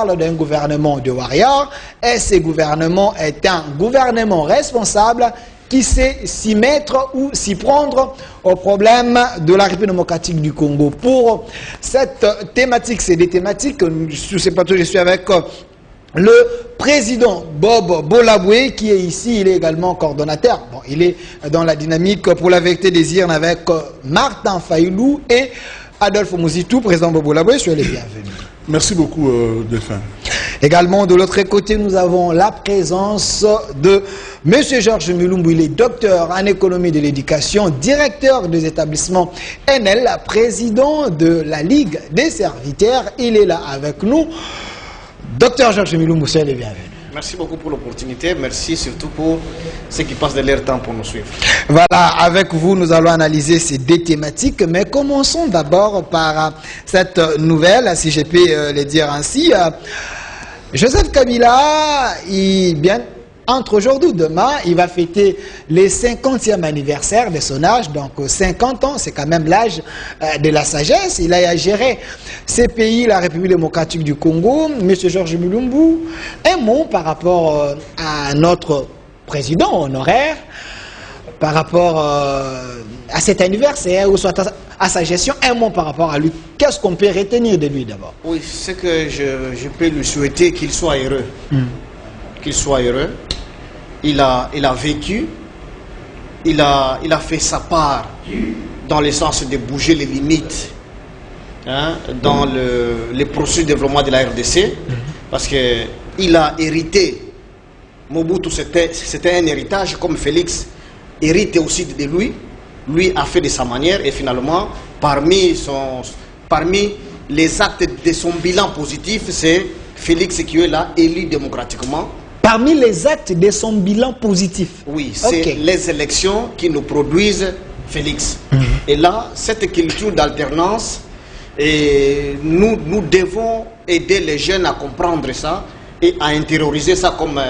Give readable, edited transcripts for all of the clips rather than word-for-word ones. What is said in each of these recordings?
parle d'un gouvernement de warriors et ce gouvernement est un gouvernement responsable qui sait s'y mettre ou s'y prendre au problème de la République démocratique du Congo. Pour cette thématique, c'est des thématiques, sur ces plateaux, je suis avec le président Bob Bolaboué qui est ici, il est également coordonnateur. Bon, il est dans la dynamique pour la vérité des urnes avec Martin Fayulu et Adolphe Mouzitou. Président Bob Bolaboué, soyez les bienvenus. Merci beaucoup, Delphin. Également, de l'autre côté, nous avons la présence de M. Georges Mulumbu. Il est docteur en économie de l'éducation, directeur des établissements NL, président de la Ligue des serviteurs. Il est là avec nous. Docteur Georges Mulumbu, soyez les bienvenus. Merci beaucoup pour l'opportunité. Merci surtout pour ceux qui passent de leur temps pour nous suivre. Voilà, avec vous, nous allons analyser ces deux thématiques. Mais commençons d'abord par cette nouvelle, si je peux le dire ainsi. Joseph Kabila, entre aujourd'hui et demain, il va fêter les 50e anniversaire de son âge. Donc 50 ans, c'est quand même l'âge de la sagesse. Il a géré ces pays, la République démocratique du Congo. M. Georges Mulumbu, un mot par rapport à notre président honoraire, par rapport à cet anniversaire, ou soit à sa gestion, un mot par rapport à lui. Qu'est-ce qu'on peut retenir de lui d'abord? Oui, c'est que je peux lui souhaiter qu'il soit heureux. Qu'il soit heureux. Il a vécu, il a fait sa part dans le sens de bouger les limites dans le processus de développement de la RDC, parce qu'il a hérité. Mobutu, c'était un héritage, comme Félix hérite aussi de lui. Lui a fait de sa manière et finalement, parmi les actes de son bilan positif, c'est Félix qui est là, élu démocratiquement. Parmi les actes de son bilan positif. Oui, c'est les élections qui nous produisent Félix. Et là, cette culture d'alternance, nous devons aider les jeunes à comprendre ça et à intérioriser ça comme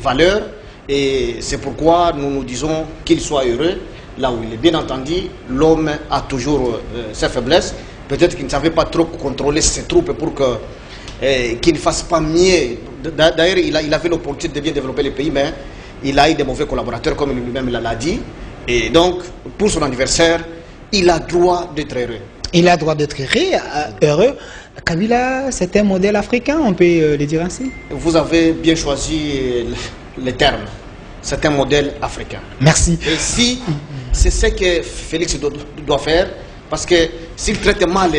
valeur. Et c'est pourquoi nous nous disons qu'il soit heureux là où il est. Bien entendu, l'homme a toujours ses faiblesses. Peut-être qu'il ne savait pas trop contrôler ses troupes pour qu'il ne fasse pas mieux. D'ailleurs, il avait l'opportunité de bien développer le pays, mais il a eu des mauvais collaborateurs, comme lui-même l'a dit. Et donc, pour son anniversaire, il a droit d'être heureux. Il a droit d'être heureux. Kabila, c'est un modèle africain, on peut le dire ainsi? Vous avez bien choisi les termes. C'est un modèle africain. Merci. Et si c'est ce que Félix doit faire, parce que s'il traite mal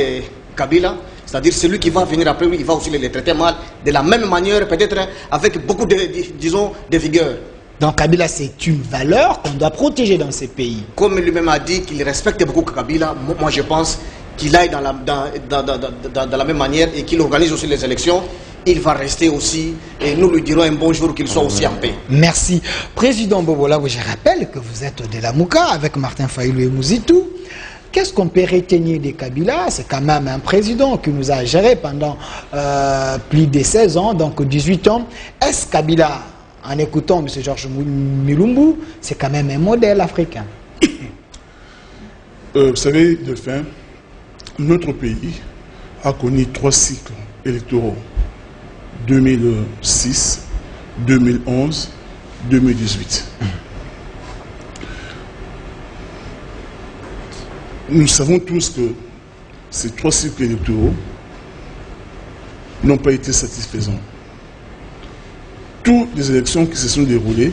Kabila, c'est-à-dire celui qui va venir après lui, il va aussi les traiter mal, de la même manière, peut-être avec beaucoup de vigueur. Donc Kabila, c'est une valeur qu'on doit protéger dans ces pays. Comme lui-même a dit qu'il respecte beaucoup Kabila, moi je pense qu'il aille dans la même manière et qu'il organise aussi les élections. Il va rester aussi, et nous lui dirons un bonjour, qu'il soit aussi en paix. Merci. Président Bobola, je rappelle que vous êtes de la Mouka avec Martin Fayulu et Mouzitou. Qu'est-ce qu'on peut retenir de Kabila? C'est quand même un président qui nous a géré pendant plus de 16 ans, donc 18 ans. Est-ce Kabila, en écoutant M. Georges Mulumbu, c'est quand même un modèle africain? Vous savez, Delphin, notre pays a connu 3 cycles électoraux. 2006, 2011, 2018. Nous savons tous que ces 3 cycles électoraux n'ont pas été satisfaisants. Toutes les élections qui se sont déroulées,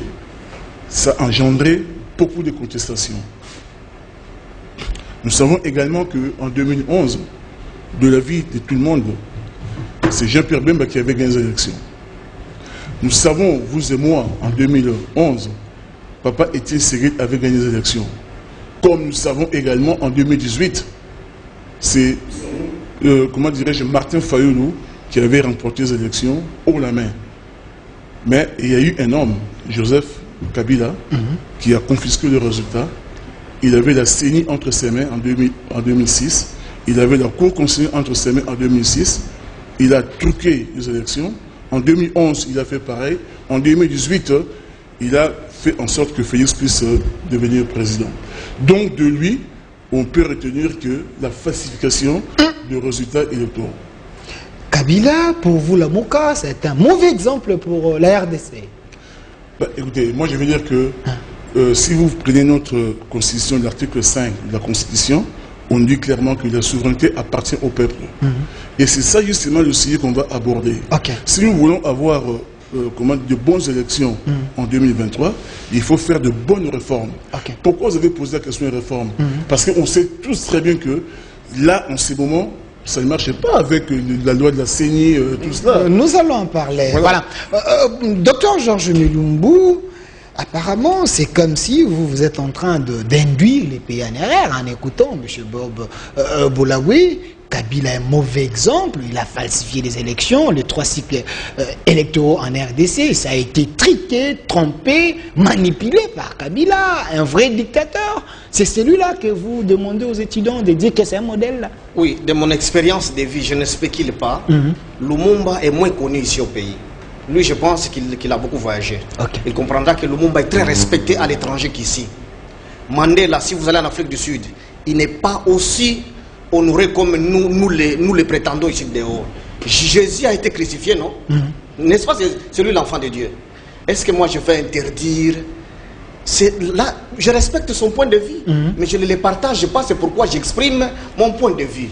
ça a engendré beaucoup de contestations. Nous savons également qu'en 2011, de l'avis de tout le monde, c'est Jean-Pierre Bemba qui avait gagné les élections. Nous savons, vous et moi, en 2011, Papa Étienne Ségué avait gagné les élections. Comme nous savons également en 2018, c'est, comment dirais-je, Martin Fayulu qui avait remporté les élections haut la main. Mais il y a eu un homme, Joseph Kabila, qui a confisqué le résultat. Il avait la CENI entre ses mains en 2006. Il avait la Cour constitutionnelle entre ses mains en 2006. Il a truqué les élections. En 2011, il a fait pareil. En 2018, il a fait en sorte que Félix puisse devenir président. Donc de lui, on peut retenir que la falsification de résultats électoraux. Kabila, pour vous, la Mouka, c'est un mauvais exemple pour la RDC. Écoutez, moi je veux dire que si vous prenez notre constitution, l'article 5 de la constitution, on dit clairement que la souveraineté appartient au peuple. Et c'est ça justement le sujet qu'on va aborder. Si nous voulons avoir de bonnes élections en 2023, il faut faire de bonnes réformes. Pourquoi vous avez posé la question des réformes? Parce qu'on sait tous très bien que là, en ces moments, ça ne marchait pas avec la loi de la CENI, tout cela. Nous allons en parler. Voilà. Docteur Georges Mulumbu, apparemment, c'est comme si vous êtes en train d'induire les pays en erreur en écoutant M. Bob Boulaoui. Kabila est un mauvais exemple, il a falsifié les élections, les 3 cycles électoraux en RDC, ça a été triqué, trompé, manipulé par Kabila, un vrai dictateur. C'est celui-là que vous demandez aux étudiants de dire que c'est un modèle là. Oui, de mon expérience de vie, je ne spécule pas. Lumumba est moins connu ici au pays. Lui, je pense qu'il a beaucoup voyagé. Il comprendra que Lumumba est très respecté à l'étranger qu'ici. Mandela, si vous allez en Afrique du Sud, il n'est pas aussi honoré comme nous les prétendons ici dehors. Jésus a été crucifié, non? N'est-ce pas, c'est lui l'enfant de Dieu? Est-ce que moi je vais interdire? Là, je respecte son point de vue, mais je ne le partage pas, c'est pourquoi j'exprime mon point de vue.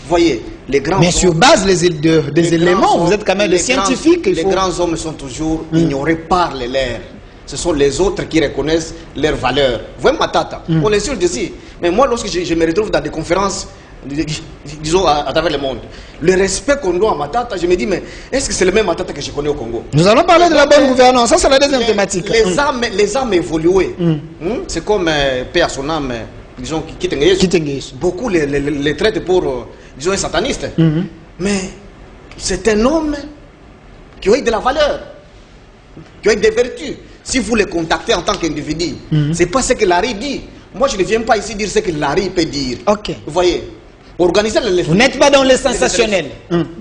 Voyez, les grands mais sur base des éléments, vous êtes quand même des scientifiques. Les grands hommes sont toujours ignorés par les leurs. Ce sont les autres qui reconnaissent leurs valeurs. Vous voyez Matata, on est sûr d'ici. Mais moi, lorsque je me retrouve dans des conférences, disons à travers le monde, le respect qu'on doit à Matata, je me dis, mais est-ce que c'est le même Matata que je connais au Congo? Nous allons parler de la bonne gouvernance, ça c'est la deuxième thématique. Les âmes évoluées, c'est comme paix à son âme, disons, Kitengeyesu. Beaucoup les traitent pour, disons, un sataniste. Mais c'est un homme qui a eu de la valeur, qui a eu des vertus. Si vous le contactez en tant qu'individu, c'est pas ce que Larry dit. Moi, je ne viens pas ici dire ce que Larry peut dire. Vous voyez, organiser les élections. Vous n'êtes pas dans le sensationnel.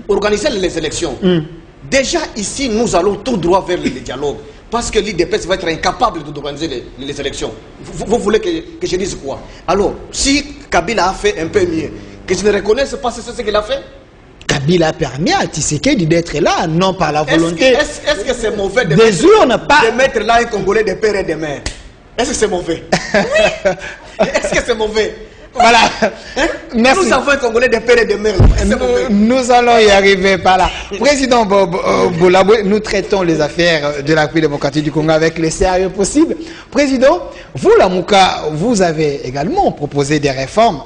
Organiser les élections. Déjà, ici, nous allons tout droit vers le dialogue. Parce que l'IDPS va être incapable d'organiser les élections. Vous voulez que je dise quoi? Alors, si Kabila a fait un peu mieux, que je ne reconnaisse pas ce qu'il a fait? Kabila a permis à Tshisekedi d'être là, non par la volonté. Est-ce que c'est mauvais de mettre là un Congolais de père et de mère? Est-ce que c'est mauvais? Oui. Est-ce que c'est mauvais? Voilà. Merci. Nous avons un Congolais de père et de mère. Nous allons y arriver par là. Président Boulaoui, nous traitons les affaires de la République démocratique du Congo avec le sérieux possible. Président, vous, la Mouka, vous avez également proposé des réformes.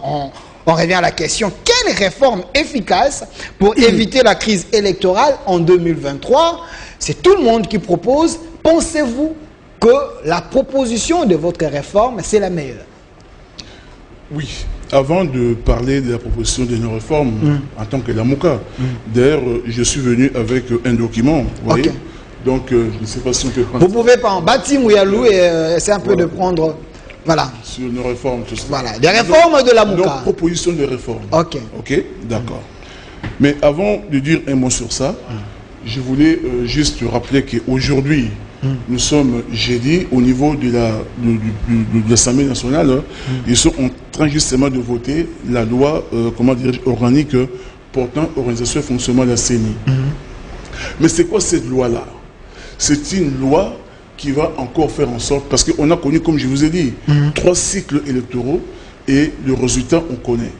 On revient à la question, quelle réforme efficace pour éviter la crise électorale en 2023? C'est tout le monde qui propose. Pensez-vous que la proposition de votre réforme, c'est la meilleure? Oui. Avant de parler de la proposition de nos réformes, en tant que la Mouka, d'ailleurs, je suis venu avec un document, vous voyez. Donc, je ne sais pas si on peut prendre... Vous pouvez pas en bâtir Mouyalou et essayer un peu de prendre... Voilà. Sur nos réformes, tout ça. Voilà, des réformes de la Mouka. Donc, proposition de réforme. Ok, d'accord. Mais avant de dire un mot sur ça, je voulais juste rappeler qu'aujourd'hui, nous sommes jeudi au niveau de l'Assemblée nationale. Ils sont en train justement de voter la loi organique portant organisation et fonctionnement de la CENI. Mais c'est quoi cette loi-là? C'est une loi qui va encore faire en sorte, parce qu'on a connu, comme je vous ai dit, 3 cycles électoraux et le résultat, on connaît.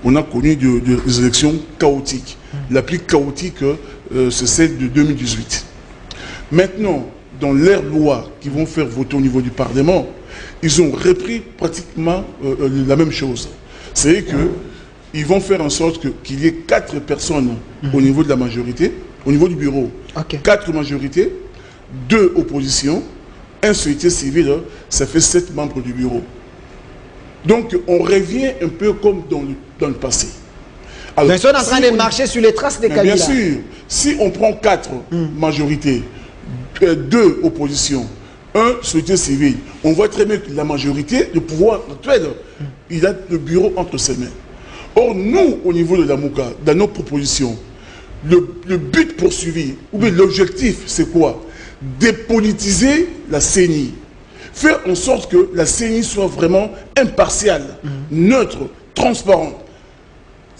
On a connu des élections chaotiques. La plus chaotique, c'est celle de 2018. Maintenant, dans leurs lois qui vont faire voter au niveau du Parlement, ils ont repris pratiquement la même chose. C'est qu'ils vont faire en sorte qu'il y ait 4 personnes au niveau de la majorité, au niveau du bureau. 4 majorités, 2 oppositions, 1 société civile, ça fait 7 membres du bureau. Donc on revient un peu comme dans le passé. Alors, ils sont en train de marcher sur les traces des Kabila. Bien sûr, si on prend 4 majorités, 2 oppositions, 1 société civile, on voit très bien que la majorité, le pouvoir actuel, il a le bureau entre ses mains. Or, nous, au niveau de la Mouka, dans nos propositions, le but poursuivi, ou bien l'objectif, c'est quoi? Dépolitiser la CENI. Faire en sorte que la CENI soit vraiment impartiale, neutre, transparente.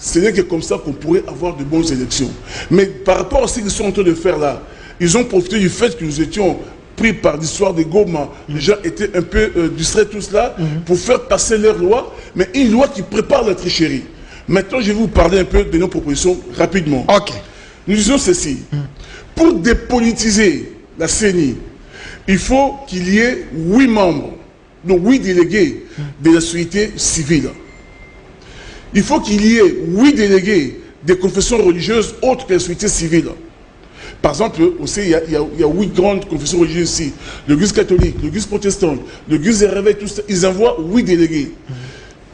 Ce n'est que comme ça qu'on pourrait avoir de bonnes élections. Mais par rapport à ce qu'ils sont en train de faire là, ils ont profité du fait que nous étions pris par l'histoire de Goma. Les gens étaient un peu distraits tous là pour faire passer leur loi, mais une loi qui prépare la tricherie. Maintenant, je vais vous parler un peu de nos propositions rapidement. Ok. Nous disons ceci. Pour dépolitiser la CENI, il faut qu'il y ait 8 membres, donc 8 délégués de la société civile. Il faut qu'il y ait 8 délégués des confessions religieuses autres que la société civile. Par exemple, aussi, il y a 8 grandes confessions religieuses ici. L'Église catholique, l'Église protestante, l'Église des réveils, tout ça, ils envoient 8 délégués.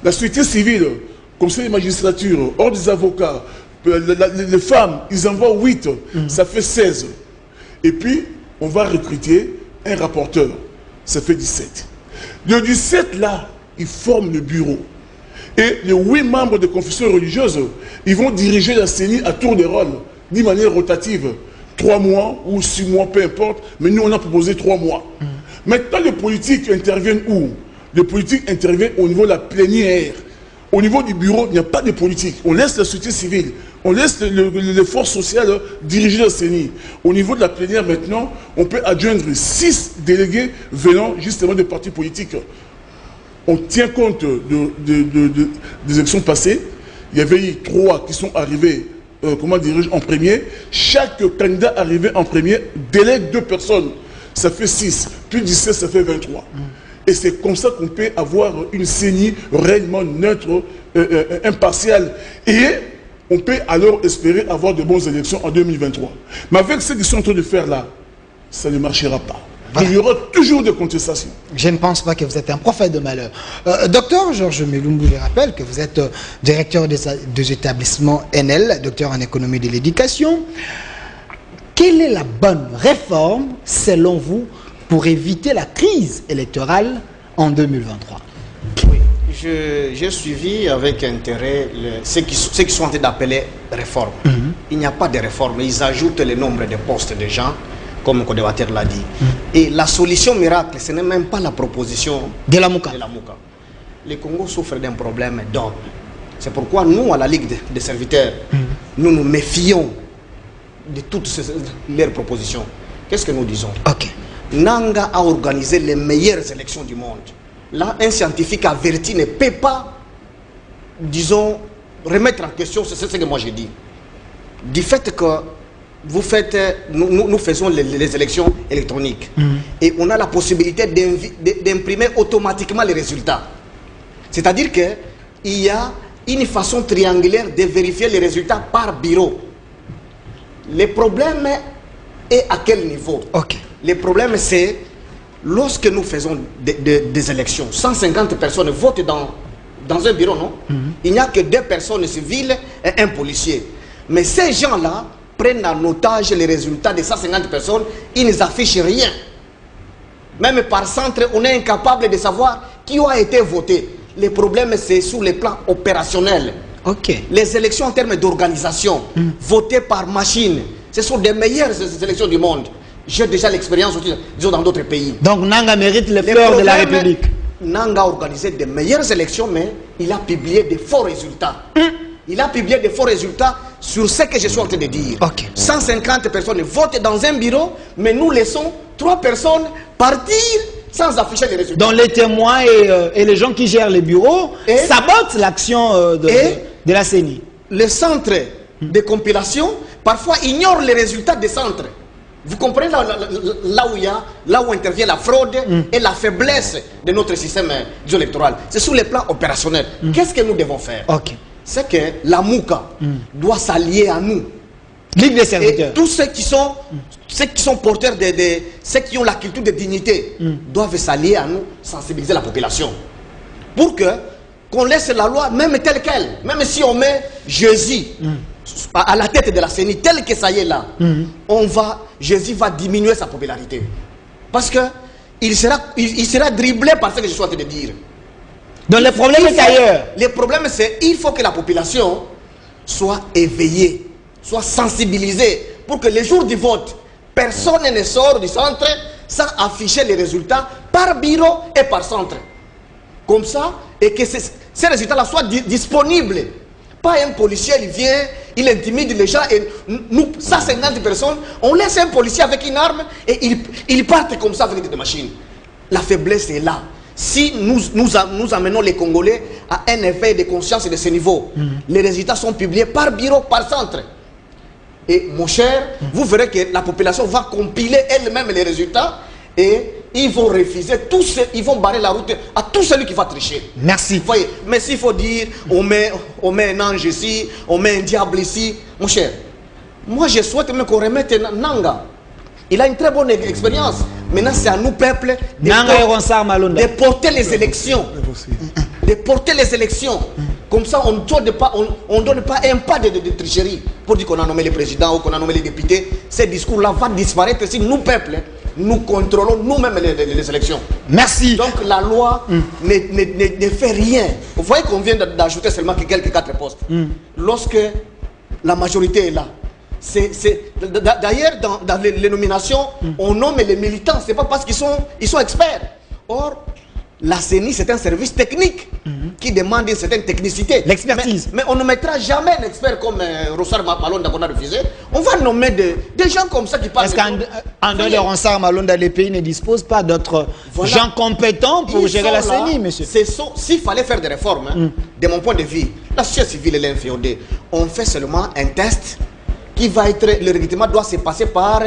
La société civile, conseil de magistrature, ordre des avocats, les femmes, ils envoient 8, ça fait 16. Et puis, on va recruter un rapporteur, ça fait 17. De 17 là, ils forment le bureau. Et les 8 membres de confessions religieuses, ils vont diriger la CENI à tour de rôle, d'une manière rotative. 3 mois ou 6 mois, peu importe, mais nous on a proposé 3 mois. Maintenant, les politiques interviennent où? Les politiques interviennent au niveau de la plénière. Au niveau du bureau, il n'y a pas de politique. On laisse la société civile, on laisse les forces sociales diriger la CENI. Au niveau de la plénière, maintenant, on peut adjoindre 6 délégués venant justement des partis politiques. On tient compte des élections passées. Il y avait eu 3 qui sont arrivés en premier. Chaque candidat arrivé en premier délègue 2 personnes. Ça fait 6. Plus 17, ça fait 23. Et c'est comme ça qu'on peut avoir une CENI réellement neutre, impartiale. Et on peut alors espérer avoir de bonnes élections en 2023. Mais avec ce qu'ils sont en train de faire là, ça ne marchera pas. Il y aura toujours des contestations. Je ne pense pas que vous êtes un prophète de malheur. Docteur Georges Mulumbu, je rappelle que vous êtes directeur des établissements NL, docteur en économie de l'éducation. Quelle est la bonne réforme, selon vous, pour éviter la crise électorale en 2023? Oui, j'ai suivi avec intérêt ceux qui sont en train d'appeler réforme. Il n'y a pas de réforme. Ils ajoutent le nombre de postes de gens, comme le co-débatteur l'a dit. Et la solution miracle, ce n'est même pas la proposition de la Mouka. Le Congo souffre d'un problème d'ordre. C'est pourquoi nous, à la Ligue des serviteurs, nous nous méfions de toutes leurs propositions. Qu'est-ce que nous disons? Nanga a organisé les meilleures élections du monde. Là, un scientifique averti ne peut pas, disons, remettre en question, c'est ce que moi j'ai dit. Du fait que vous faites, nous faisons les élections électroniques et on a la possibilité d'imprimer automatiquement les résultats. C'est-à-dire qu'il y a une façon triangulaire de vérifier les résultats par bureau. Le problème est à quel niveau? Le problème c'est lorsque nous faisons des élections, 150 personnes votent dans un bureau, non? Il n'y a que 2 personnes civiles et un policier. Mais ces gens-là prennent en otage les résultats de 150 personnes, ils n'affichent rien. Même par centre, on est incapable de savoir qui a été voté. Le problème, c'est sur le plan opérationnel. Les élections en termes d'organisation, votées par machine, ce sont des meilleures élections du monde. J'ai déjà l'expérience, disons, dans d'autres pays. Donc Nanga mérite les fleurs de la République. Nanga a organisé des meilleures élections, mais il a publié de faux résultats. Il a publié de faux résultats sur ce que je suis en train de dire. 150 personnes votent dans un bureau, mais nous laissons 3 personnes partir sans afficher les résultats. Donc les témoins et les gens qui gèrent les bureaux sabotent l'action de la CENI. Les centres de compilation, parfois, ignorent les résultats des centres. Vous comprenez là où intervient la fraude et la faiblesse de notre système électoral. C'est sur le plan opérationnel. Qu'est-ce que nous devons faire? C'est que la Mouka doit s'allier à nous. Ligue des serviteurs. Et tous ceux qui sont porteurs ceux qui ont la culture de dignité doivent s'allier à nous, sensibiliser la population. Pour qu'on laisse la loi même telle qu'elle. Même si on met Jésus à la tête de la CENI, tel que ça y est là, Jésus va diminuer sa popularité. Parce qu'il sera dribblé par ce que je suis en train de dire. Donc le problème est ailleurs. Le problème c'est qu'il faut que la population soit éveillée, soit sensibilisée, pour que les jours du vote, personne ne sort du centre sans afficher les résultats par bureau et par centre. Comme ça, et que ces résultats-là soient disponibles Pas un policier, il vient, il intimide les gens et nous, 150 personnes, on laisse un policier avec une arme et il part comme ça avec des machines. La faiblesse est là. Si nous amenons les Congolais à un effet de conscience de ce niveau, les résultats sont publiés par bureau, par centre. Et mon cher, vous verrez que la population va compiler elle-même les résultats et ils vont refuser, ils vont barrer la route à tout celui qui va tricher. Merci. Vous voyez, mais s'il faut dire, on met un ange ici, on met un diable ici, mon cher, moi je souhaite même qu'on remette Nanga. Il a une très bonne expérience. Maintenant, c'est à nous, peuple, de porter les élections. De porter les élections. Comme ça, on ne donne pas un pas de tricherie pour dire qu'on a nommé le président ou qu'on a nommé les députés. Ces discours-là vont disparaître si nous, peuple, nous contrôlons nous-mêmes les élections. Merci. Donc la loi ne fait rien. Vous voyez qu'on vient d'ajouter seulement quelques 4 postes. Lorsque la majorité est là. D'ailleurs, dans les nominations, on nomme les militants. Ce n'est pas parce qu'ils sont experts. Or, la CENI, c'est un service technique qui demande une certaine technicité. L'expertise. Mais on ne mettra jamais un expert comme Ronsard Malonda qu'on a refusé. On va nommer des gens comme ça qui parlent. Parce qu'en dehors de Ronsard Malonda, les pays ne disposent pas d'autres gens compétents pour gérer la CENI, monsieur. S'il fallait faire des réformes, de mon point de vue, la société civile est inféodée. On fait seulement un test qui va être. Le recrutement doit se passer par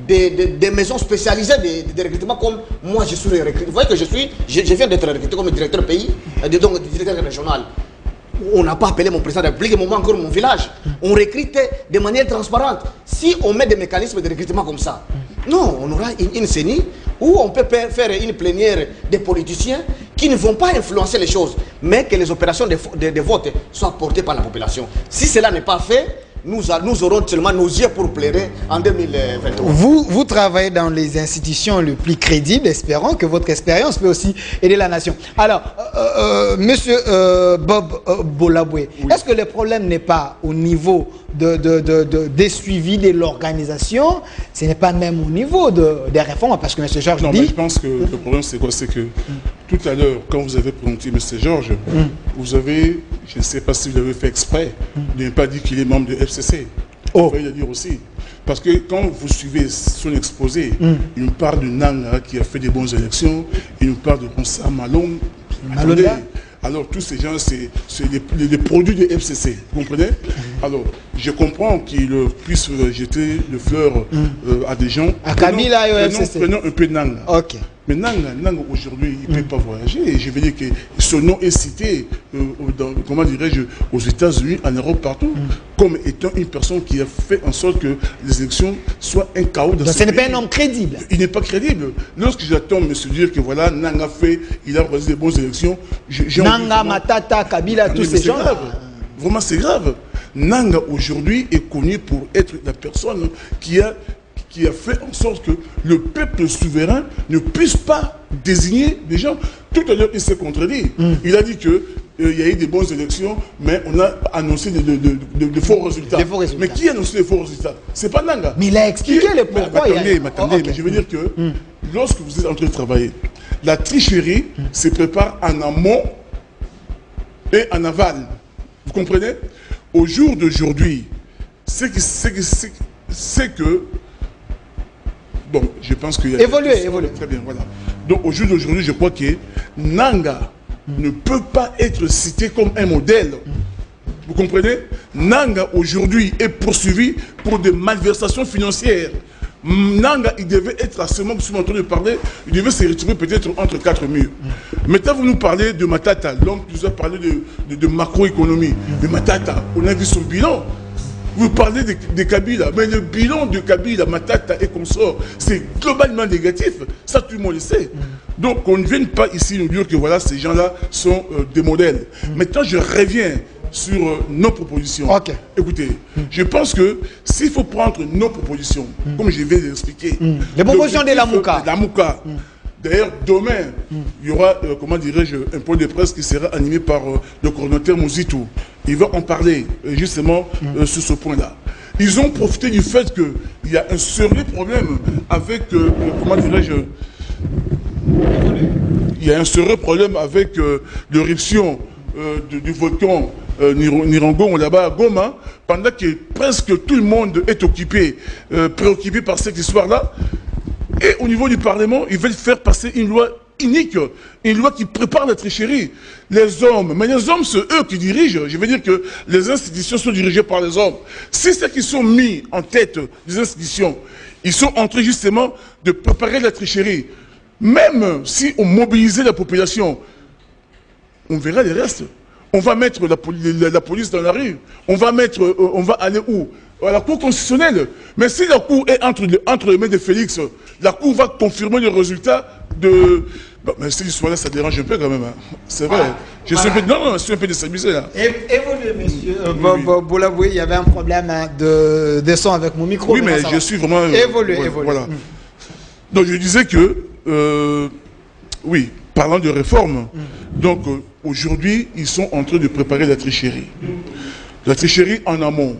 des maisons spécialisées de recrutement comme moi je suis recruté. Vous voyez que je viens d'être recruté comme directeur pays, donc directeur régional. On n'a pas appelé mon président de la République, moi encore mon village. On recrute de manière transparente. Si on met des mécanismes de recrutement comme ça, non, on aura une CENI où on peut faire une plénière des politiciens qui ne vont pas influencer les choses, mais que les opérations de vote soient portées par la population. Si cela n'est pas fait, nous aurons seulement nos yeux pour pleurer en 2023. Vous travaillez dans les institutions les plus crédibles, espérons que votre expérience peut aussi aider la nation. Alors, monsieur Bob Bolaboué, oui. Est-ce que le problème n'est pas au niveau des suivis de l'organisation? Ce n'est pas même au niveau des réformes, parce que monsieur Georges dit... je pense que le problème c'est quoi? C'est que tout à l'heure, quand vous avez présenté monsieur Georges, vous avez, je ne sais pas si vous l'avez fait exprès, de ne pas dire qu'il est membre de FCC. Il faut le dire aussi. Parce que quand vous suivez son exposé, il nous parle de Nanga qui a fait des bonnes élections, il nous parle de Ronsard Malonda. Alors tous ces gens, c'est des produits de FCC, vous comprenez? Alors, je comprends qu'ils puissent jeter de fleurs à des gens. À Kabila et au FCC. Prenons un peu Nanga. Ok. Mais Nanga aujourd'hui, il ne peut pas voyager. Et je veux dire que son nom est cité, comment dirais-je, aux États-Unis, en Europe, partout, comme étant une personne qui a fait en sorte que les élections soient un chaos dans ce pays. Ce n'est pas un homme crédible. Il n'est pas crédible. Lorsque j'attends me dire que voilà, Nanga il a réalisé des bonnes élections. Nanga, Matata, Kabila, tous ces gens. Vraiment, c'est grave. Nanga aujourd'hui est connu pour être la personne qui a fait en sorte que le peuple souverain ne puisse pas désigner des gens. Tout à l'heure, il s'est contredit. Il a dit qu'il y a eu des bonnes élections, mais on a annoncé de faux résultats. Mais qui a annoncé les faux résultats? C'est pas Nanga. Mais il a expliqué le pourquoi. Attendez, mais je veux dire que lorsque vous êtes en train de travailler, la tricherie se prépare en amont et en aval. Vous comprenez? Au jour d'aujourd'hui, c'est que bon, je pense qu'il y a... Évoluer. Très bien, voilà. Donc, au jour d'aujourd'hui, je crois que Nanga ne peut pas être cité comme un modèle. Vous comprenez? Nanga, aujourd'hui, est poursuivi pour des malversations financières. Nanga, il devait être à ce moment où je suis en train de parler, il devait se retrouver peut-être entre 4 murs. Maintenant, vous nous parlez de Matata. L'homme qui nous a parlé de macroéconomie. Mais Matata, on a vu son bilan. Vous parlez de Kabila, mais le bilan de Kabila, Matata et consort, c'est globalement négatif. Ça, tout le monde le sait. Donc, on ne vienne pas ici nous dire que voilà, ces gens-là sont des modèles. Maintenant, je reviens sur nos propositions. Okay. Écoutez, je pense que s'il faut prendre nos propositions, comme je viens d'expliquer, les propositions de la Mouka. D'ailleurs, demain, il y aura, comment dirais-je, un point de presse qui sera animé par le coordonnateur Mouzitou. Il va en parler justement sur ce point-là. Ils ont profité du fait qu'il y a un sérieux problème avec, comment dirais-je, il y a un sérieux problème avec l'éruption du volcan Nirango, là-bas à Goma, pendant que presque tout le monde est occupé, préoccupé par cette histoire-là. Et au niveau du Parlement, ils veulent faire passer une loi unique, une loi qui prépare la tricherie. Les hommes, mais les hommes, c'est eux qui dirigent. Je veux dire que les institutions sont dirigées par les hommes. Si ceux qui sont mis en tête des institutions, ils sont en train justement de préparer la tricherie. Même si on mobilisait la population, on verra les restes. On va mettre la police dans la rue. On va aller où? À la Cour constitutionnelle. Mais si la Cour est entre les mains de Félix, la Cour va confirmer le résultat de... Bon, mais cette histoire-là, ça dérange un peu quand même. Hein. C'est vrai. Je suis un peu... Non, je suis un peu déstabilisé là. Évoluez, monsieur. Boulaboué, il y avait un problème de son avec mon micro. Oui, mais je suis vraiment... Évoluez. Voilà. Donc je disais que... oui, parlant de réforme, donc aujourd'hui, ils sont en train de préparer la tricherie. La tricherie en amont.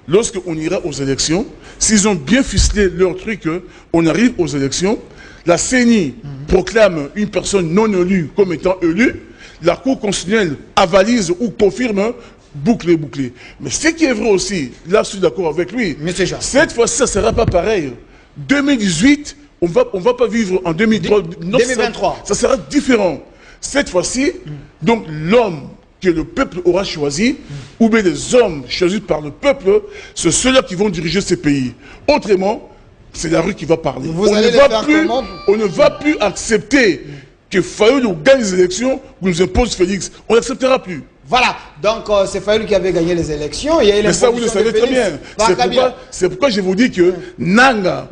Lorsqu'on ira aux élections, s'ils ont bien ficelé leur truc, on arrive aux élections, la CENI proclame une personne non élue comme étant élue, la Cour constitutionnelle avalise ou confirme, bouclé. Mais ce qui est vrai aussi, là je suis d'accord avec lui, cette fois-ci ça ne sera pas pareil. 2018, on va pas vivre en 2023. Ça sera différent. Cette fois-ci, donc l'homme que le peuple aura choisi, ou bien les hommes choisis par le peuple, c'est ceux-là qui vont diriger ces pays. Autrement, c'est la rue qui va parler. On ne va plus accepter que Fayoulou gagne les élections, ou nous impose Félix. On n'acceptera plus. Voilà, donc c'est Fayoulou qui avait gagné les élections. Il y a eu mais ça, vous le savez très bien. C'est pourquoi je vous dis que Nanga,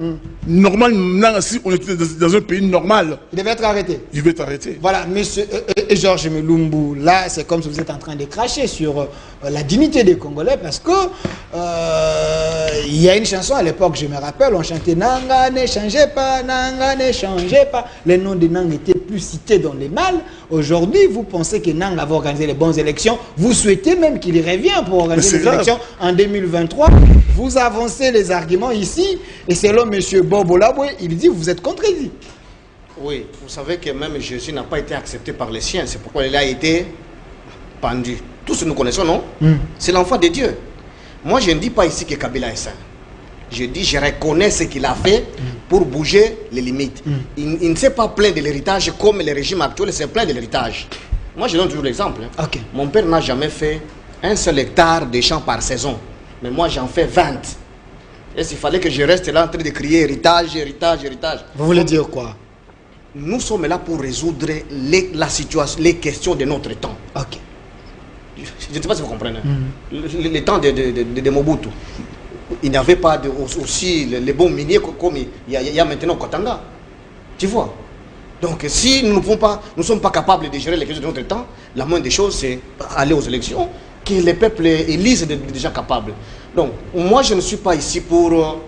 normalement, si on était dans un pays normal, il devait être arrêté. Il devait être arrêté. Voilà, monsieur Georges Mulumbu, là, c'est comme si vous êtes en train de cracher sur la dignité des Congolais, parce que il y a une chanson à l'époque, je me rappelle, on chantait Nanga ne changez pas, Nanga ne changez pas. Les noms de Nanga étaient plus cités dans les malles. Aujourd'hui, vous pensez que Nanga va organiser les bonnes élections. Vous souhaitez même qu'il revienne pour organiser les élections en 2023. Vous avancez les arguments ici, et selon M. Bobo Laboué, il dit vous êtes contredit. Oui, vous savez que même Jésus n'a pas été accepté par les siens. C'est pourquoi il a été pendu. Tous nous connaissons, non? C'est l'enfant de Dieu. Moi, je ne dis pas ici que Kabila est saint. Je dis, je reconnais ce qu'il a fait pour bouger les limites. Il ne s'est pas plaint de l'héritage comme le régime actuel s'est plaint de l'héritage. Moi, je donne toujours l'exemple. Okay. Mon père n'a jamais fait un seul hectare de champs par saison. Mais moi, j'en fais 20. Et s'il fallait que je reste là en train de crier héritage, héritage, héritage. Vous voulez dire quoi? Nous sommes là pour résoudre la situation, les questions de notre temps. Ok. Je ne sais pas si vous comprenez. Le temps de Mobutu, il n'y avait pas aussi les bons miniers comme il y a maintenant au Katanga. Tu vois? Donc si nous ne sommes pas capables de gérer les questions de notre temps, la moindre des choses, c'est aller aux élections, que les peuples élisent des gens capables. Donc moi, je ne suis pas ici pour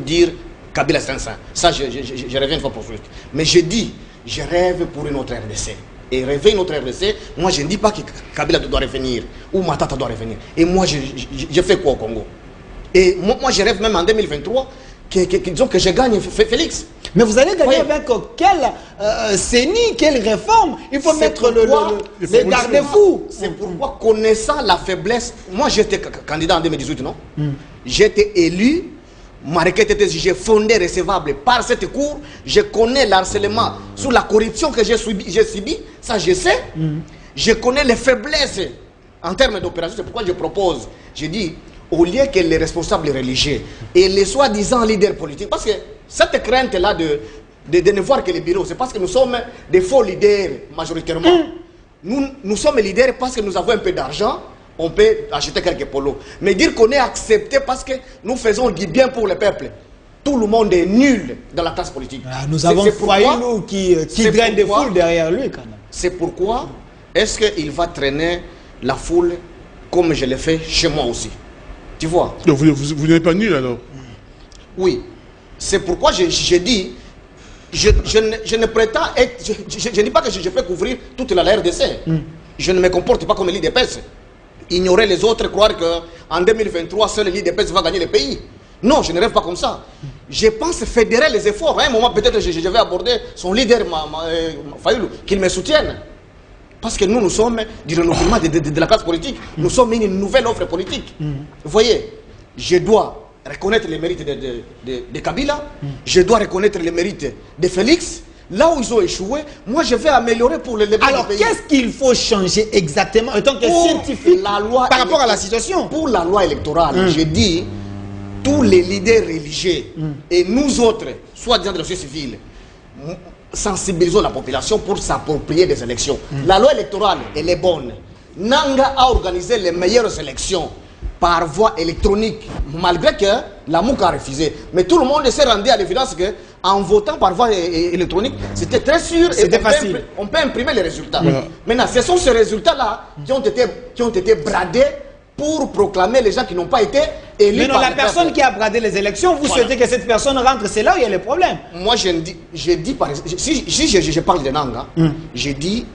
dire Kabila c'est un saint. Ça, je reviens une fois pour toutes. Mais je dis, je rêve pour une autre RDC. Et rêver une autre RDC, moi je ne dis pas que Kabila doit revenir, ou Matata doit revenir. Et moi, je fais quoi au Congo? Et moi, je rêve même en 2023 disons que je gagne Félix. Mais vous allez gagner avec quelle CENI, quelle réforme? Il faut mettre les garde-fous. C'est pourquoi, connaissant la faiblesse, moi j'étais candidat en 2018, non? J'étais élu, ma requête était jugée fondée, recevable par cette cour. Je connais l'harcèlement sous la corruption que j'ai subi, ça je sais. Je connais les faiblesses en termes d'opération, c'est pourquoi je propose, je dis, au lieu que les responsables religieux et les soi-disant leaders politiques, parce que cette crainte-là de ne voir que les bureaux, c'est parce que nous sommes des faux leaders majoritairement. Nous sommes leaders parce que nous avons un peu d'argent, on peut acheter quelques polos. Mais dire qu'on est accepté parce que nous faisons du bien pour le peuple, tout le monde est nul dans la classe politique. Nous avons Fayoulou qui draine des foules derrière lui quand même. C'est pourquoi est-ce qu'il va traîner la foule comme je l'ai fait chez moi aussi? Tu vois? Donc vous n'êtes pas nul alors? Oui. C'est pourquoi je dis, je ne prétends être... Je ne dis pas que je peux couvrir toute la RDC. Je ne me comporte pas comme l'IDPS. Ignorer les autres, croire qu'en 2023, seul l'IDPS va gagner le pays. Non, je ne rêve pas comme ça. Je pense fédérer les efforts. À un moment, peut-être je vais aborder son leader, Fayoulou, qu'il me soutienne. Parce que nous sommes du renouvellement de la classe politique. Nous sommes une nouvelle offre politique. Vous voyez, je dois reconnaître les mérites de Kabila, je dois reconnaître les mérites de Félix. Là où ils ont échoué, moi je vais améliorer pour le développement. Alors, qu'est-ce qu'il faut changer exactement en tant que scientifique la loi par rapport à la situation? Pour la loi électorale, j'ai dit, tous les leaders religieux et nous autres, soi-disant de la société civile, sensibilisons la population pour s'approprier des élections. La loi électorale, elle est bonne. Nanga a organisé les meilleures élections par voie électronique, malgré que la MOUC a refusé. Mais tout le monde s'est rendu à l'évidence qu'en votant par voie électronique, c'était très sûr et facile. On peut imprimer les résultats. Maintenant, ce sont ces résultats-là qui ont été bradés pour proclamer les gens qui n'ont pas été élus. Mais non, la personne qui a bradé les élections, vous souhaitez que cette personne rentre, c'est là où il y a le problème. Moi, j'ai dit, par exemple, si je parle de Nanga, j'ai dit,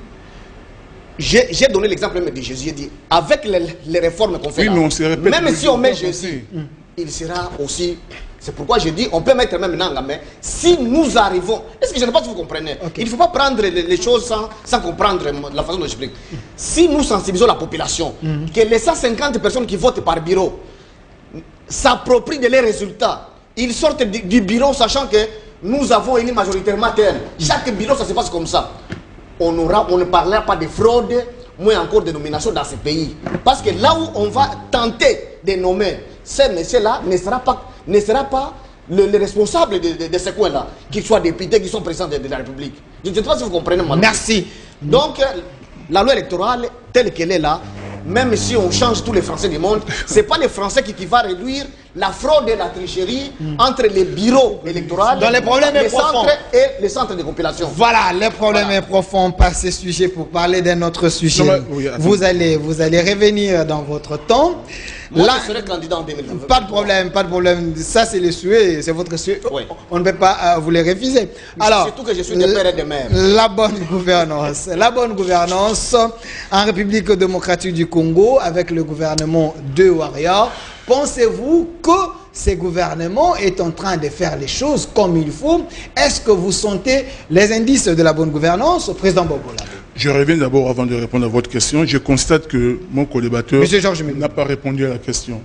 j'ai donné l'exemple même de Jésus, j'ai dit, avec les réformes qu'on fait là, même si on met Jésus, il sera aussi... C'est pourquoi j'ai dit, on peut mettre même Nanga, mais si nous arrivons... Est-ce que je ne sais pas si vous comprenez? Il ne faut pas prendre les choses sans comprendre la façon dont j'explique. Si nous sensibilisons la population, que les 150 personnes qui votent par bureau s'approprient de les résultats, ils sortent du bureau sachant que nous avons élu majoritairement tel. Chaque bureau, ça se passe comme ça. On ne parlera pas de fraude, moins encore de nomination dans ce pays. Parce que là où on va tenter de nommer ces messieurs-là ne sera pas le responsable de ce coin-là, qu'ils soient députés, qu'ils soient présidents de la République. Je ne sais pas si vous comprenez. Merci. Donc, la loi électorale, telle qu'elle est là, même si on change tous les Français du monde, ce n'est pas les Français qui vont réduire la fraude et la tricherie entre les bureaux électoraux, dans les problèmes profonds et les centres de compilation. Voilà, les problèmes est profond par ce sujet pour parler d'un autre sujet. Non, oui, vous allez revenir dans votre temps. Moi, je serai candidat en 2020. Pas de problème, pas de problème. Ça, c'est le souhait, c'est votre souhait. Oui. On ne peut pas vous les refuser. Alors, surtout que je suis des pères et des mères. La bonne gouvernance. La bonne gouvernance en République démocratique du Congo avec le gouvernement de Warrior. Pensez-vous que ce gouvernement est en train de faire les choses comme il faut? Est-ce que vous sentez les indices de la bonne gouvernance, président Bobola? Je reviens d'abord avant de répondre à votre question. Je constate que mon collaborateur n'a pas répondu à la question.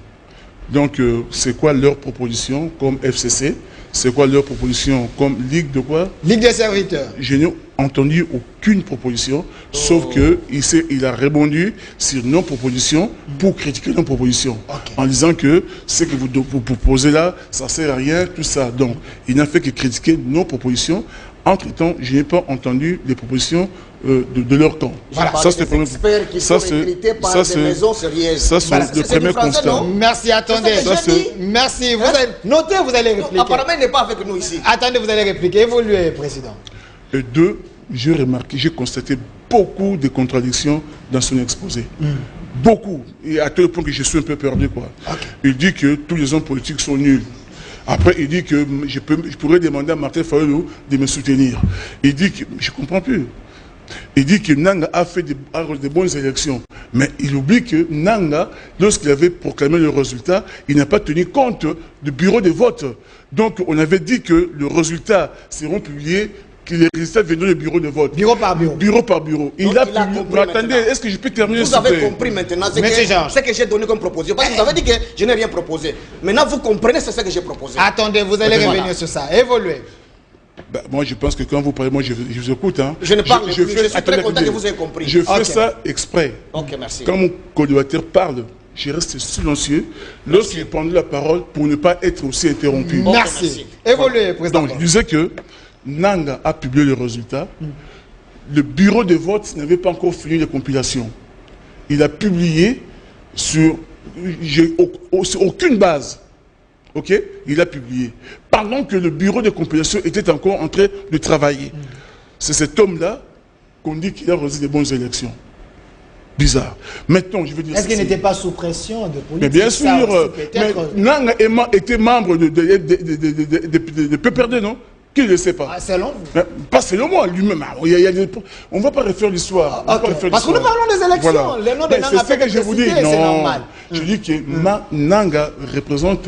Donc, c'est quoi leur proposition comme FCC? C'est quoi leur proposition comme Ligue de quoi? Ligue des serviteurs. Je n'ai entendu aucune proposition, sauf qu'il a répondu sur nos propositions pour critiquer nos propositions. En disant que ce que vous proposez là, ça ne sert à rien, tout ça. Donc, il n'a fait que critiquer nos propositions. Entre-temps, je n'ai pas entendu les propositions de leur camp. Voilà. Ça, c'est le experts qui sont recrutés par des maisons sérieuses. Ça, c'est le premier constat. Merci, attendez. Merci. Vous allez noter, vous allez répliquer. Apparemment, il n'est pas avec nous ici. Attendez, vous allez répliquer. Évoluez, président. Et deux, j'ai constaté beaucoup de contradictions dans son exposé. Beaucoup. Et à tel point que je suis un peu perdu, quoi. Il dit que tous les hommes politiques sont nuls. Après, il dit que je pourrais demander à Martin Fayulu de me soutenir. Il dit que... Je ne comprends plus. Il dit que Nanga a fait de bonnes élections. Mais il oublie que Nanga, lorsqu'il avait proclamé le résultat, il n'a pas tenu compte du bureau de vote. Donc, on avait dit que le résultat seront publiés, que les résultats viendront du bureau de vote. Bureau par bureau. Bureau par bureau. Il a publié... Attendez, est-ce que je peux terminer? Vous avez compris maintenant ce que j'ai donné comme proposition. Parce que vous avez dit que je n'ai rien proposé. Maintenant, vous comprenez c'est ce que j'ai proposé. Attendez, vous allez revenir sur ça. Évoluez. Bah, moi, je pense que quand vous parlez, moi, je vous écoute. Hein. Je ne parle plus. Je suis très content que vous ayez compris. Je fais ça exprès. Ok, merci. Quand mon collaborateur parle, je reste silencieux lorsqu'il prend la parole pour ne pas être aussi interrompu. Merci. Évoluez, président. Donc, je disais que Nanga a publié le résultat. Le bureau de vote n'avait pas encore fini les compilations. Il a publié sur aucune base. Ok? Il a publié. Pendant que le bureau de compilation était encore en train de travailler. C'est cet homme-là qu'on dit qu'il a réalisé des bonnes élections. Bizarre. Maintenant, je veux dire... Est-ce qu'il n'était pas sous pression de politique? Mais bien sûr. Mais Nanga était membre de PPRD, non? Qui ne le sait pas? Selon vous? Mais pas selon moi, lui-même. On ne va pas refaire l'histoire. Parce que nous parlons des élections. Voilà. Le nom de Nanga c'est ce que je vous dis. C'est normal. Je dis que Nanga représente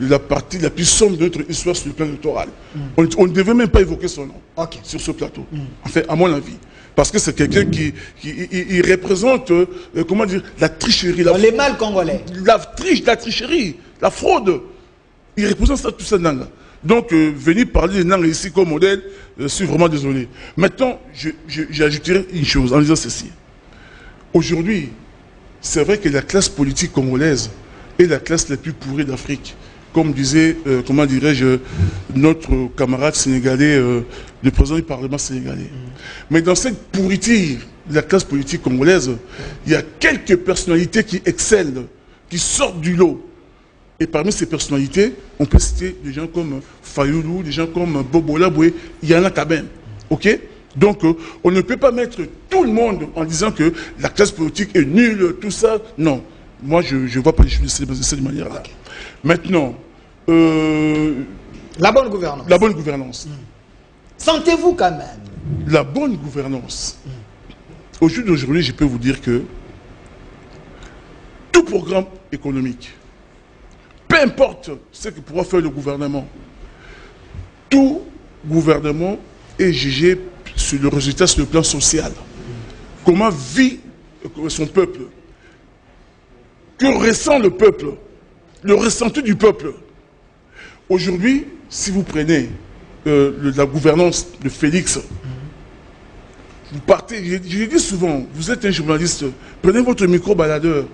la partie la plus sombre de notre histoire sur le plan électoral. On ne devait même pas évoquer son nom sur ce plateau. En fait, à mon avis. Parce que c'est quelqu'un qui représente, comment dire, la tricherie. Les mâles congolais. La tricherie, la fraude. Il représente ça, tout ça, Nanga. Donc, venir parler de Nanga ici comme modèle, je suis vraiment désolé. Maintenant, j'ajouterai une chose en disant ceci. Aujourd'hui, c'est vrai que la classe politique congolaise est la classe la plus pourrie d'Afrique. Comme disait, comment dirais-je, notre camarade sénégalais, le président du Parlement sénégalais. Mais dans cette pourriture de la classe politique congolaise, il y a quelques personnalités qui excellent, qui sortent du lot. Et parmi ces personnalités, on peut citer des gens comme Fayoulou, des gens comme Bobo Laboué, il y en a quand même. Ok? Donc, on ne peut pas mettre tout le monde en disant que la classe politique est nulle, tout ça. Non. Moi, je ne vois pas les choses de cette manière-là. Okay. Maintenant, la bonne gouvernance. La bonne gouvernance. Sentez-vous quand même. La bonne gouvernance. Au jour d'aujourd'hui, je peux vous dire que tout programme économique, peu importe ce que pourra faire le gouvernement, tout gouvernement est jugé sur le résultat sur le plan social. Comment vit son peuple? Que ressent le peuple? Le ressenti du peuple. Aujourd'hui, si vous prenez la gouvernance de Félix, vous partez, je le dis souvent, vous êtes un journaliste, prenez votre micro-baladeur,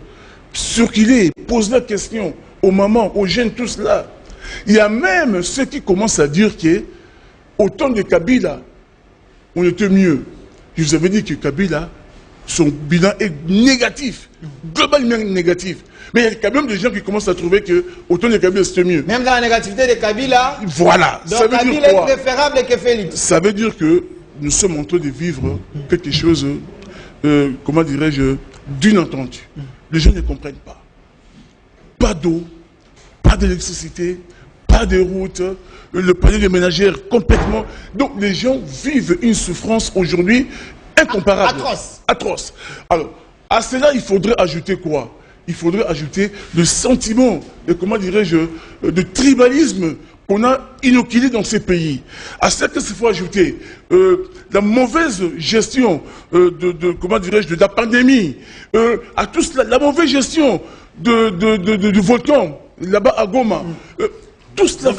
circulez, posez la question aux mamans, aux jeunes, tout cela. Il y a même ceux qui commencent à dire qu'au temps de Kabila, on était mieux. Je vous avais dit que Kabila, son bilan est négatif, globalement négatif. Mais il y a quand même des gens qui commencent à trouver qu'au temps de Kabila, c'était mieux. Même dans la négativité de Kabila, voilà. Donc ça veut Kabila dire quoi? Est préférable que Félix. Ça veut dire que nous sommes en train de vivre quelque chose, comment dirais-je, d'inattendu. Les gens ne comprennent pas. Pas d'eau, pas d'électricité, pas de route, le panier de ménagères complètement. Donc les gens vivent une souffrance aujourd'hui incomparable. Atroce. Atroce. Alors, à cela, il faudrait ajouter quoi? Il faudrait ajouter le sentiment, comment dirais-je, de tribalisme qu'on a inoculé dans ces pays. À cela, qu'est-ce qu'il faut ajouter? La mauvaise gestion comment dirais-je, de la pandémie, à tout cela, la mauvaise gestion du volcan, là-bas à Goma. Tout cela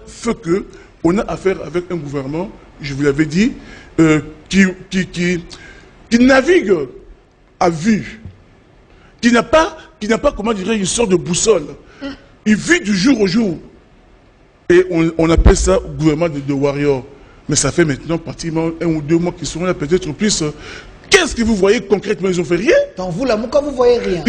fait que on a affaire avec un gouvernement, je vous l'avais dit, qui navigue à vue, qui n'a pas, comment dirais, une sorte de boussole. Il vit du jour au jour. Et on appelle ça gouvernement de warriors. Mais ça fait maintenant pratiquement 1 ou 2 mois qu'ils sont là, peut-être plus. Qu'est-ce que vous voyez concrètement? Ils n'ont fait rien. Donc vous, là, quand vous voyez rien.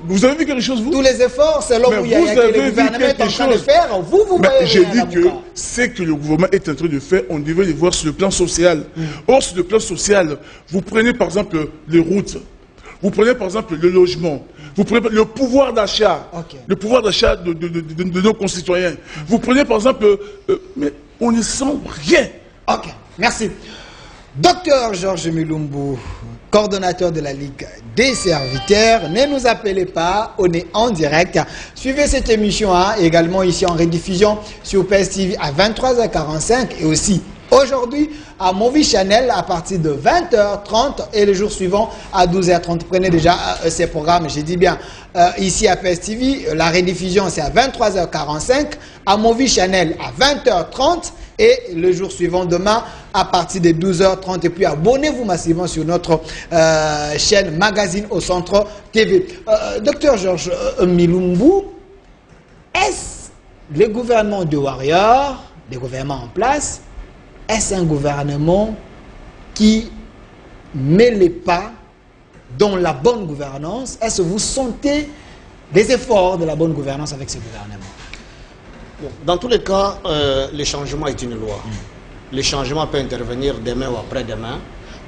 Vous avez vu quelque chose, vous? Tous les efforts, c'est là où il y a que le gouvernement est en train de faire. Vous voyez rien. J'ai dit que ce que le gouvernement est en train de faire, on devait le voir sur le plan social. Or, sur le plan social, vous prenez par exemple les routes, vous prenez par exemple le logement, vous prenez le pouvoir d'achat, le pouvoir d'achat de nos concitoyens. Vous prenez par exemple, mais on ne sent rien. Ok, merci. Docteur Georges Mulumbu, coordonnateur de la Ligue des serviteurs, ne nous appelez pas, on est en direct. Suivez cette émission également ici en rediffusion sur PS TV à 23h45 et aussi aujourd'hui à Movie Channel à partir de 20h30 et le jour suivant à 12h30. Prenez déjà ces programmes, j'ai dit bien, ici à PS TV, la rediffusion c'est à 23h45, à Movie Channel à 20h30 et le jour suivant demain à partir de 12h30. Et puis abonnez-vous massivement sur notre chaîne Magazine au Centre TV. Docteur Georges Mulumbu, est-ce le gouvernement de Warrior, le gouvernement en place, est-ce un gouvernement qui met les pas dans la bonne gouvernance? Est-ce que vous sentez des efforts de la bonne gouvernance avec ce gouvernement? Dans tous les cas, le changement est une loi. Le changement peut intervenir demain ou après-demain.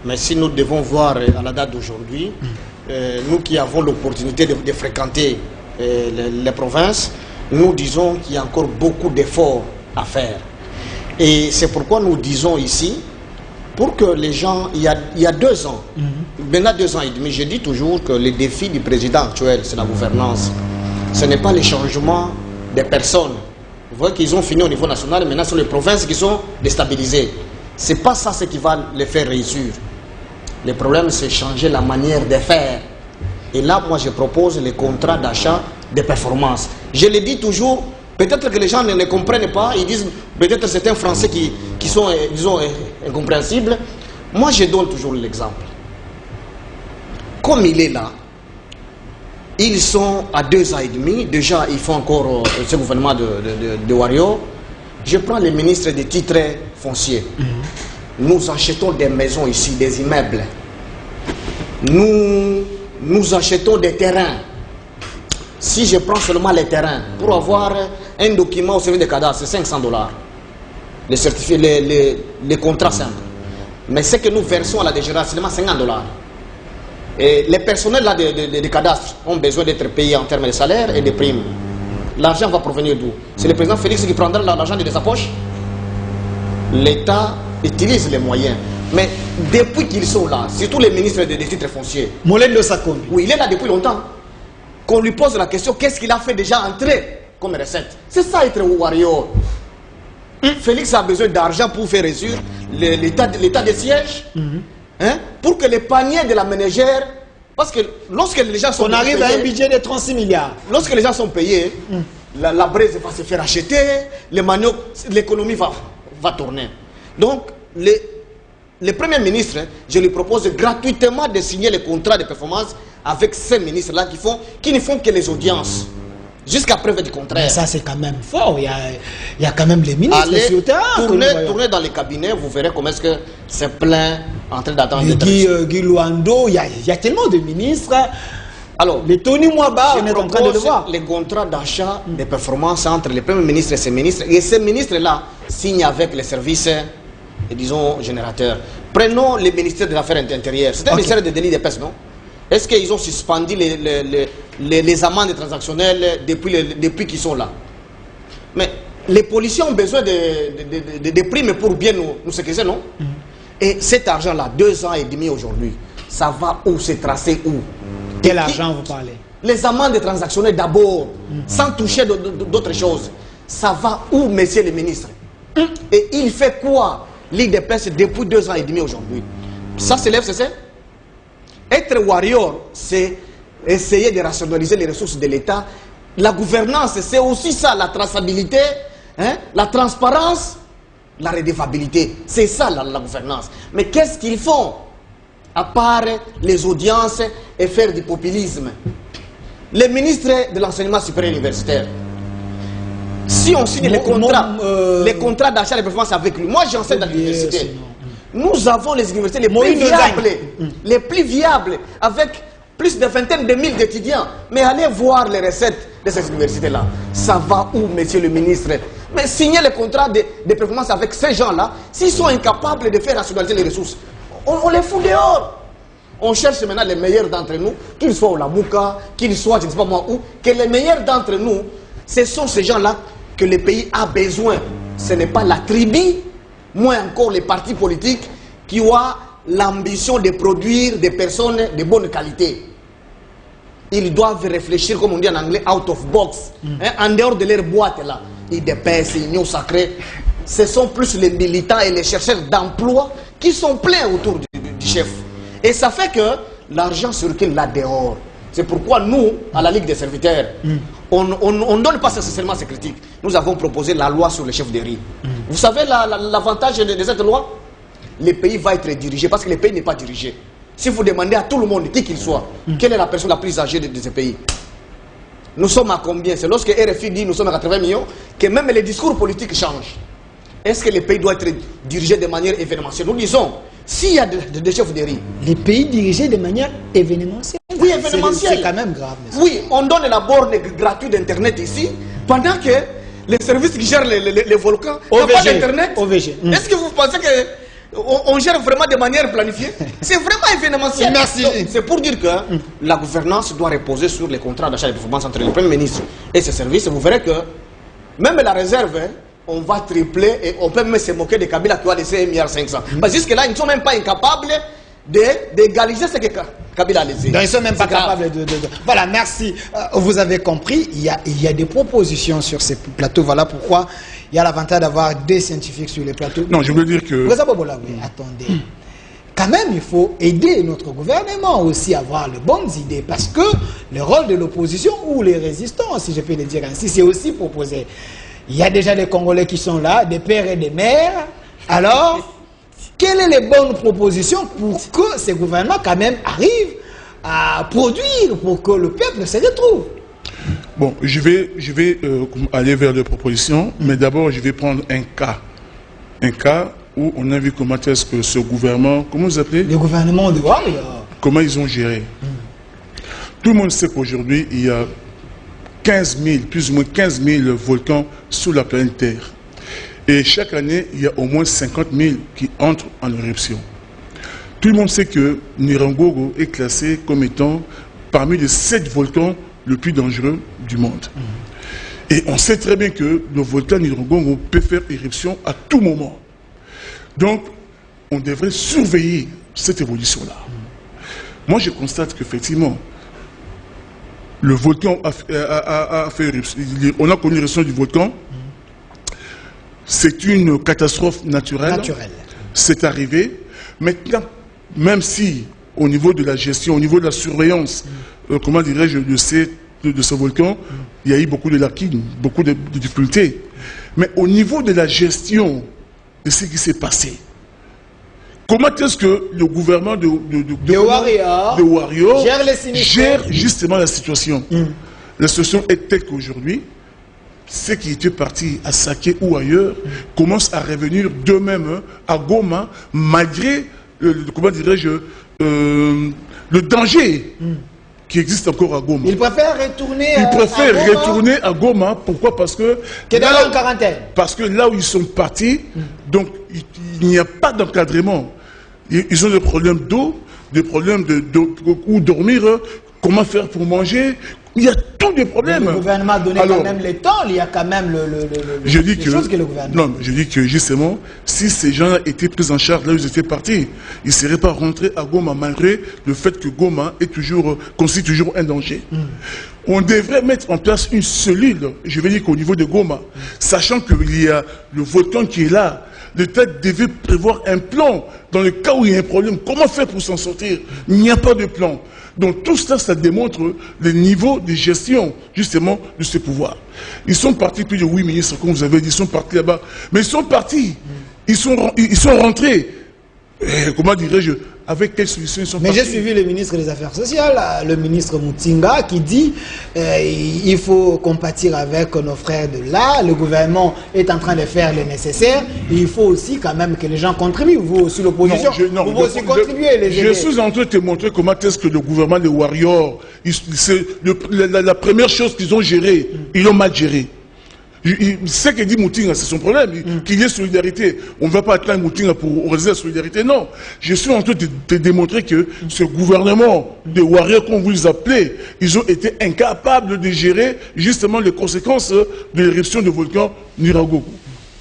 Mais si nous devons voir à la date d'aujourd'hui, nous qui avons l'opportunité de fréquenter les provinces, nous disons qu'il y a encore beaucoup d'efforts à faire. Et c'est pourquoi nous disons ici, pour que les gens, il y a 2 ans, maintenant 2 ans et demi, je dis toujours que le défi du président actuel, c'est la gouvernance. Ce n'est pas le changement des personnes. Vous voyez qu'ils ont fini au niveau national, maintenant ce sont les provinces qui sont déstabilisées. c'est pas ça ce qui va les faire réussir. Le problème, c'est changer la manière de faire. Et là, moi, je propose les contrats d'achat de performance. Je le dis toujours, peut-être que les gens ne comprennent pas, ils disent, peut-être c'est un Français qui sont, disons, incompréhensibles. Moi, je donne toujours l'exemple. Comme il est là, ils sont à 2 ans et demi, déjà ils font encore ce gouvernement de Wario. Je prends les ministres des titres fonciers. Nous achetons des maisons ici, des immeubles. Nous achetons des terrains. Si je prends seulement les terrains, pour avoir un document au service des cadastres, c'est $500. Les certifiés, les contrats simples. Mais ce que nous versons à la DGRA, c'est seulement $50. Et les personnels là des cadastres ont besoin d'être payés en termes de salaire et de primes. L'argent va provenir d'où? C'est le président Félix qui prendra l'argent de sa poche. L'État utilise les moyens. Mais depuis qu'ils sont là, surtout les ministres des titres fonciers. Molendo Sakombi. Oui, il est là depuis longtemps. Qu'on lui pose la question, qu'est-ce qu'il a fait déjà entrer comme recette? C'est ça être warrior. Félix a besoin d'argent pour faire réussir l'état des sièges. Hein, pour que les paniers de la ménagère, parce que lorsque les gens sont on arrive payés, à un budget de 36 milliards. Lorsque les gens sont payés, la braise va se faire acheter, les maniocs, l'économie va tourner. Donc, le Premier ministre, je lui propose gratuitement de signer les contrats de performance avec ces ministres-là qui ne font que les audiences. Jusqu'à preuve du contraire. Mais ça, c'est quand même fort. Il y a quand même les ministres sur le terrain. Tournez dans les cabinets, vous verrez comment est-ce que c'est plein en train d'attendre. Guy Luando, il y a tellement de ministres. Alors, les Tony Mwaba, on est en train de le voir. Les contrats d'achat de performance entre les premiers ministres et ces ministres. Et ces ministres-là signent avec les services, disons, générateurs. Prenons le ministère de l'Affaires intérieures. C'est un ministère de délit de pêche, non? Est-ce qu'ils ont suspendu les amendes transactionnelles depuis qu'ils sont là? Mais les policiers ont besoin de primes pour bien nous sécuriser, non? Et cet argent-là, 2 ans et demi aujourd'hui, ça va où? C'est tracé où? Quel argent vous parlez? Les amendes transactionnelles d'abord, sans toucher d'autres choses. Ça va où, messieurs les ministres? Et il fait quoi, l'IDPS, depuis 2 ans et demi aujourd'hui? Ça s'élève, c'est ça? Être warrior, c'est essayer de rationaliser les ressources de l'État. La gouvernance, c'est aussi ça, la traçabilité, hein, la transparence, la redevabilité. C'est ça la gouvernance. Mais qu'est-ce qu'ils font? À part les audiences et faire du populisme. Les ministres de l'enseignement supérieur universitaire, si on signe les contrats d'achat de performance avec lui, moi j'enseigne dans l'université. Nous avons les universités les plus viables, avec plus de vingtaine de mille d'étudiants. Mais allez voir les recettes de ces universités-là. Ça va où, monsieur le ministre? Mais signer les contrats de performance avec ces gens-là, s'ils sont incapables de faire rationaliser les ressources, on les fout dehors. On cherche maintenant les meilleurs d'entre nous, qu'ils soient au Lamouka, qu'ils soient, je ne sais pas moi où, que les meilleurs d'entre nous, ce sont ces gens-là que le pays a besoin. Ce n'est pas la tribu, moins encore les partis politiques qui ont l'ambition de produire des personnes de bonne qualité. Ils doivent réfléchir, comme on dit en anglais, out of box, en dehors de leur boîte là. IDPS, Union Sacrée, ce sont plus les militants et les chercheurs d'emploi qui sont pleins autour du chef. Et ça fait que l'argent circule là dehors. C'est pourquoi nous, à la Ligue des serviteurs, on ne donne pas seulement ces critiques. Nous avons proposé la loi sur le chef de riz. Vous savez l'avantage de cette loi? Le pays va être dirigé, parce que le pays n'est pas dirigé. Si vous demandez à tout le monde, qui qu'il soit, quelle est la personne la plus âgée de ce pays? Nous sommes à combien? C'est lorsque RFI dit nous sommes à 80 millions que même les discours politiques changent. Est-ce que le pays doit être dirigé de manière événementielle? Nous disons, s'il y a des chefs de riz... Les pays dirigés de manière événementielle? Oui, événementielle. C'est quand même grave. Oui, on donne la borne gratuite d'Internet ici, pendant que les services qui gèrent les volcans n'ont pas d'Internet. Est-ce que vous pensez qu'on gère vraiment de manière planifiée? C'est vraiment événementiel. Merci. C'est pour dire que la gouvernance doit reposer sur les contrats d'achat et de performance entre le Premier ministre et ses services. Vous verrez que même la réserve, on va tripler et on peut même se moquer de Kabila qui a laissé 1,5 milliard. Parce que jusque-là, ils ne sont même pas incapables d'égaliser ce que Kabila a laissé. Donc ils ne sont même pas capables de... Voilà, merci. Vous avez compris, il y a des propositions sur ces plateaux. Voilà pourquoi il y a l'avantage d'avoir des scientifiques sur les plateaux. Non, je veux dire que... Attendez. Quand même, il faut aider notre gouvernement aussi à avoir les bonnes idées, parce que le rôle de l'opposition ou les résistants, si je peux le dire ainsi, c'est aussi proposer. Il y a déjà des Congolais qui sont là, des pères et des mères. Alors, quelles sont les bonnes propositions pour que ces gouvernements quand même arrivent à produire, pour que le peuple se retrouve? Bon, je vais aller vers les propositions, mais d'abord, je vais prendre un cas. Un cas où on a vu comment est-ce que ce gouvernement, comment vous appelez? Le gouvernement de Warrior. Comment ils ont géré. Tout le monde sait qu'aujourd'hui, il y a 15 000, plus ou moins 15 000 volcans sur la planète Terre. Et chaque année, il y a au moins 50 000 qui entrent en éruption. Tout le monde sait que Nyiragongo est classé comme étant parmi les 7 volcans les plus dangereux du monde. Et on sait très bien que le volcan Nyiragongo peut faire éruption à tout moment. Donc, on devrait surveiller cette évolution-là. Moi, je constate qu'effectivement, le volcan a fait éruption. On a connu l'éruption du volcan. C'est une catastrophe naturelle. C'est arrivé. Maintenant, même si, au niveau de la gestion, au niveau de la surveillance, comment dirais-je, de ce volcan, il y a eu beaucoup de lacunes, beaucoup de difficultés. Mais au niveau de la gestion de ce qui s'est passé, comment est-ce que le gouvernement de Warrior gère justement la situation? La situation est telle qu'aujourd'hui, ceux qui étaient partis à Saké ou ailleurs commencent à revenir d'eux-mêmes à Goma, malgré, comment dirais-je, le danger qui existe encore à Goma. Ils préfèrent retourner à Goma. Pourquoi? Parce que d'aller en quarantaine. Parce que là où ils sont partis, donc il n'y a pas d'encadrement. Ils ont des problèmes d'eau, des problèmes où dormir, comment faire pour manger. Il y a tous des problèmes. Le gouvernement a donné quand même le temps, il y a quand même choses que le gouvernement... Non, je dis que justement, si ces gens étaient pris en charge là où ils étaient partis, ils ne seraient pas rentrés à Goma, malgré le fait que Goma constitue toujours un danger. On devrait mettre en place une cellule, je vais dire qu'au niveau de Goma, sachant qu'il y a le volcan qui est là, l'État devait prévoir un plan dans le cas où il y a un problème. Comment faire pour s'en sortir? Il n'y a pas de plan. Donc tout cela, ça démontre le niveau de gestion, justement, de ce pouvoir. Ils sont partis, plus de 8 ministres, comme vous avez dit, ils sont partis là-bas. Mais ils sont partis. Ils sont rentrés. Comment dirais-je? Avec quelle solution ils sont partis? Mais j'ai suivi le ministre des Affaires sociales, le ministre Mutinga, qui dit il faut compatir avec nos frères de là. Le gouvernement est en train de faire le nécessaire. Il faut aussi quand même que les gens contribuent. Vous aussi, l'opposition, vous aussi contribuer. Je suis en train de te montrer comment est-ce que le gouvernement de Warrior, la première chose qu'ils ont gérée, ils l'ont mal géré. Ce que dit Moutinga, c'est son problème, qu'il y ait solidarité. On ne va pas atteindre Moutinga pour organiser la solidarité, non. Je suis en train de te démontrer que ce gouvernement de Warrior, comme vous les appelez, ils ont été incapables de gérer justement les conséquences de l'éruption du volcan Nyiragongo.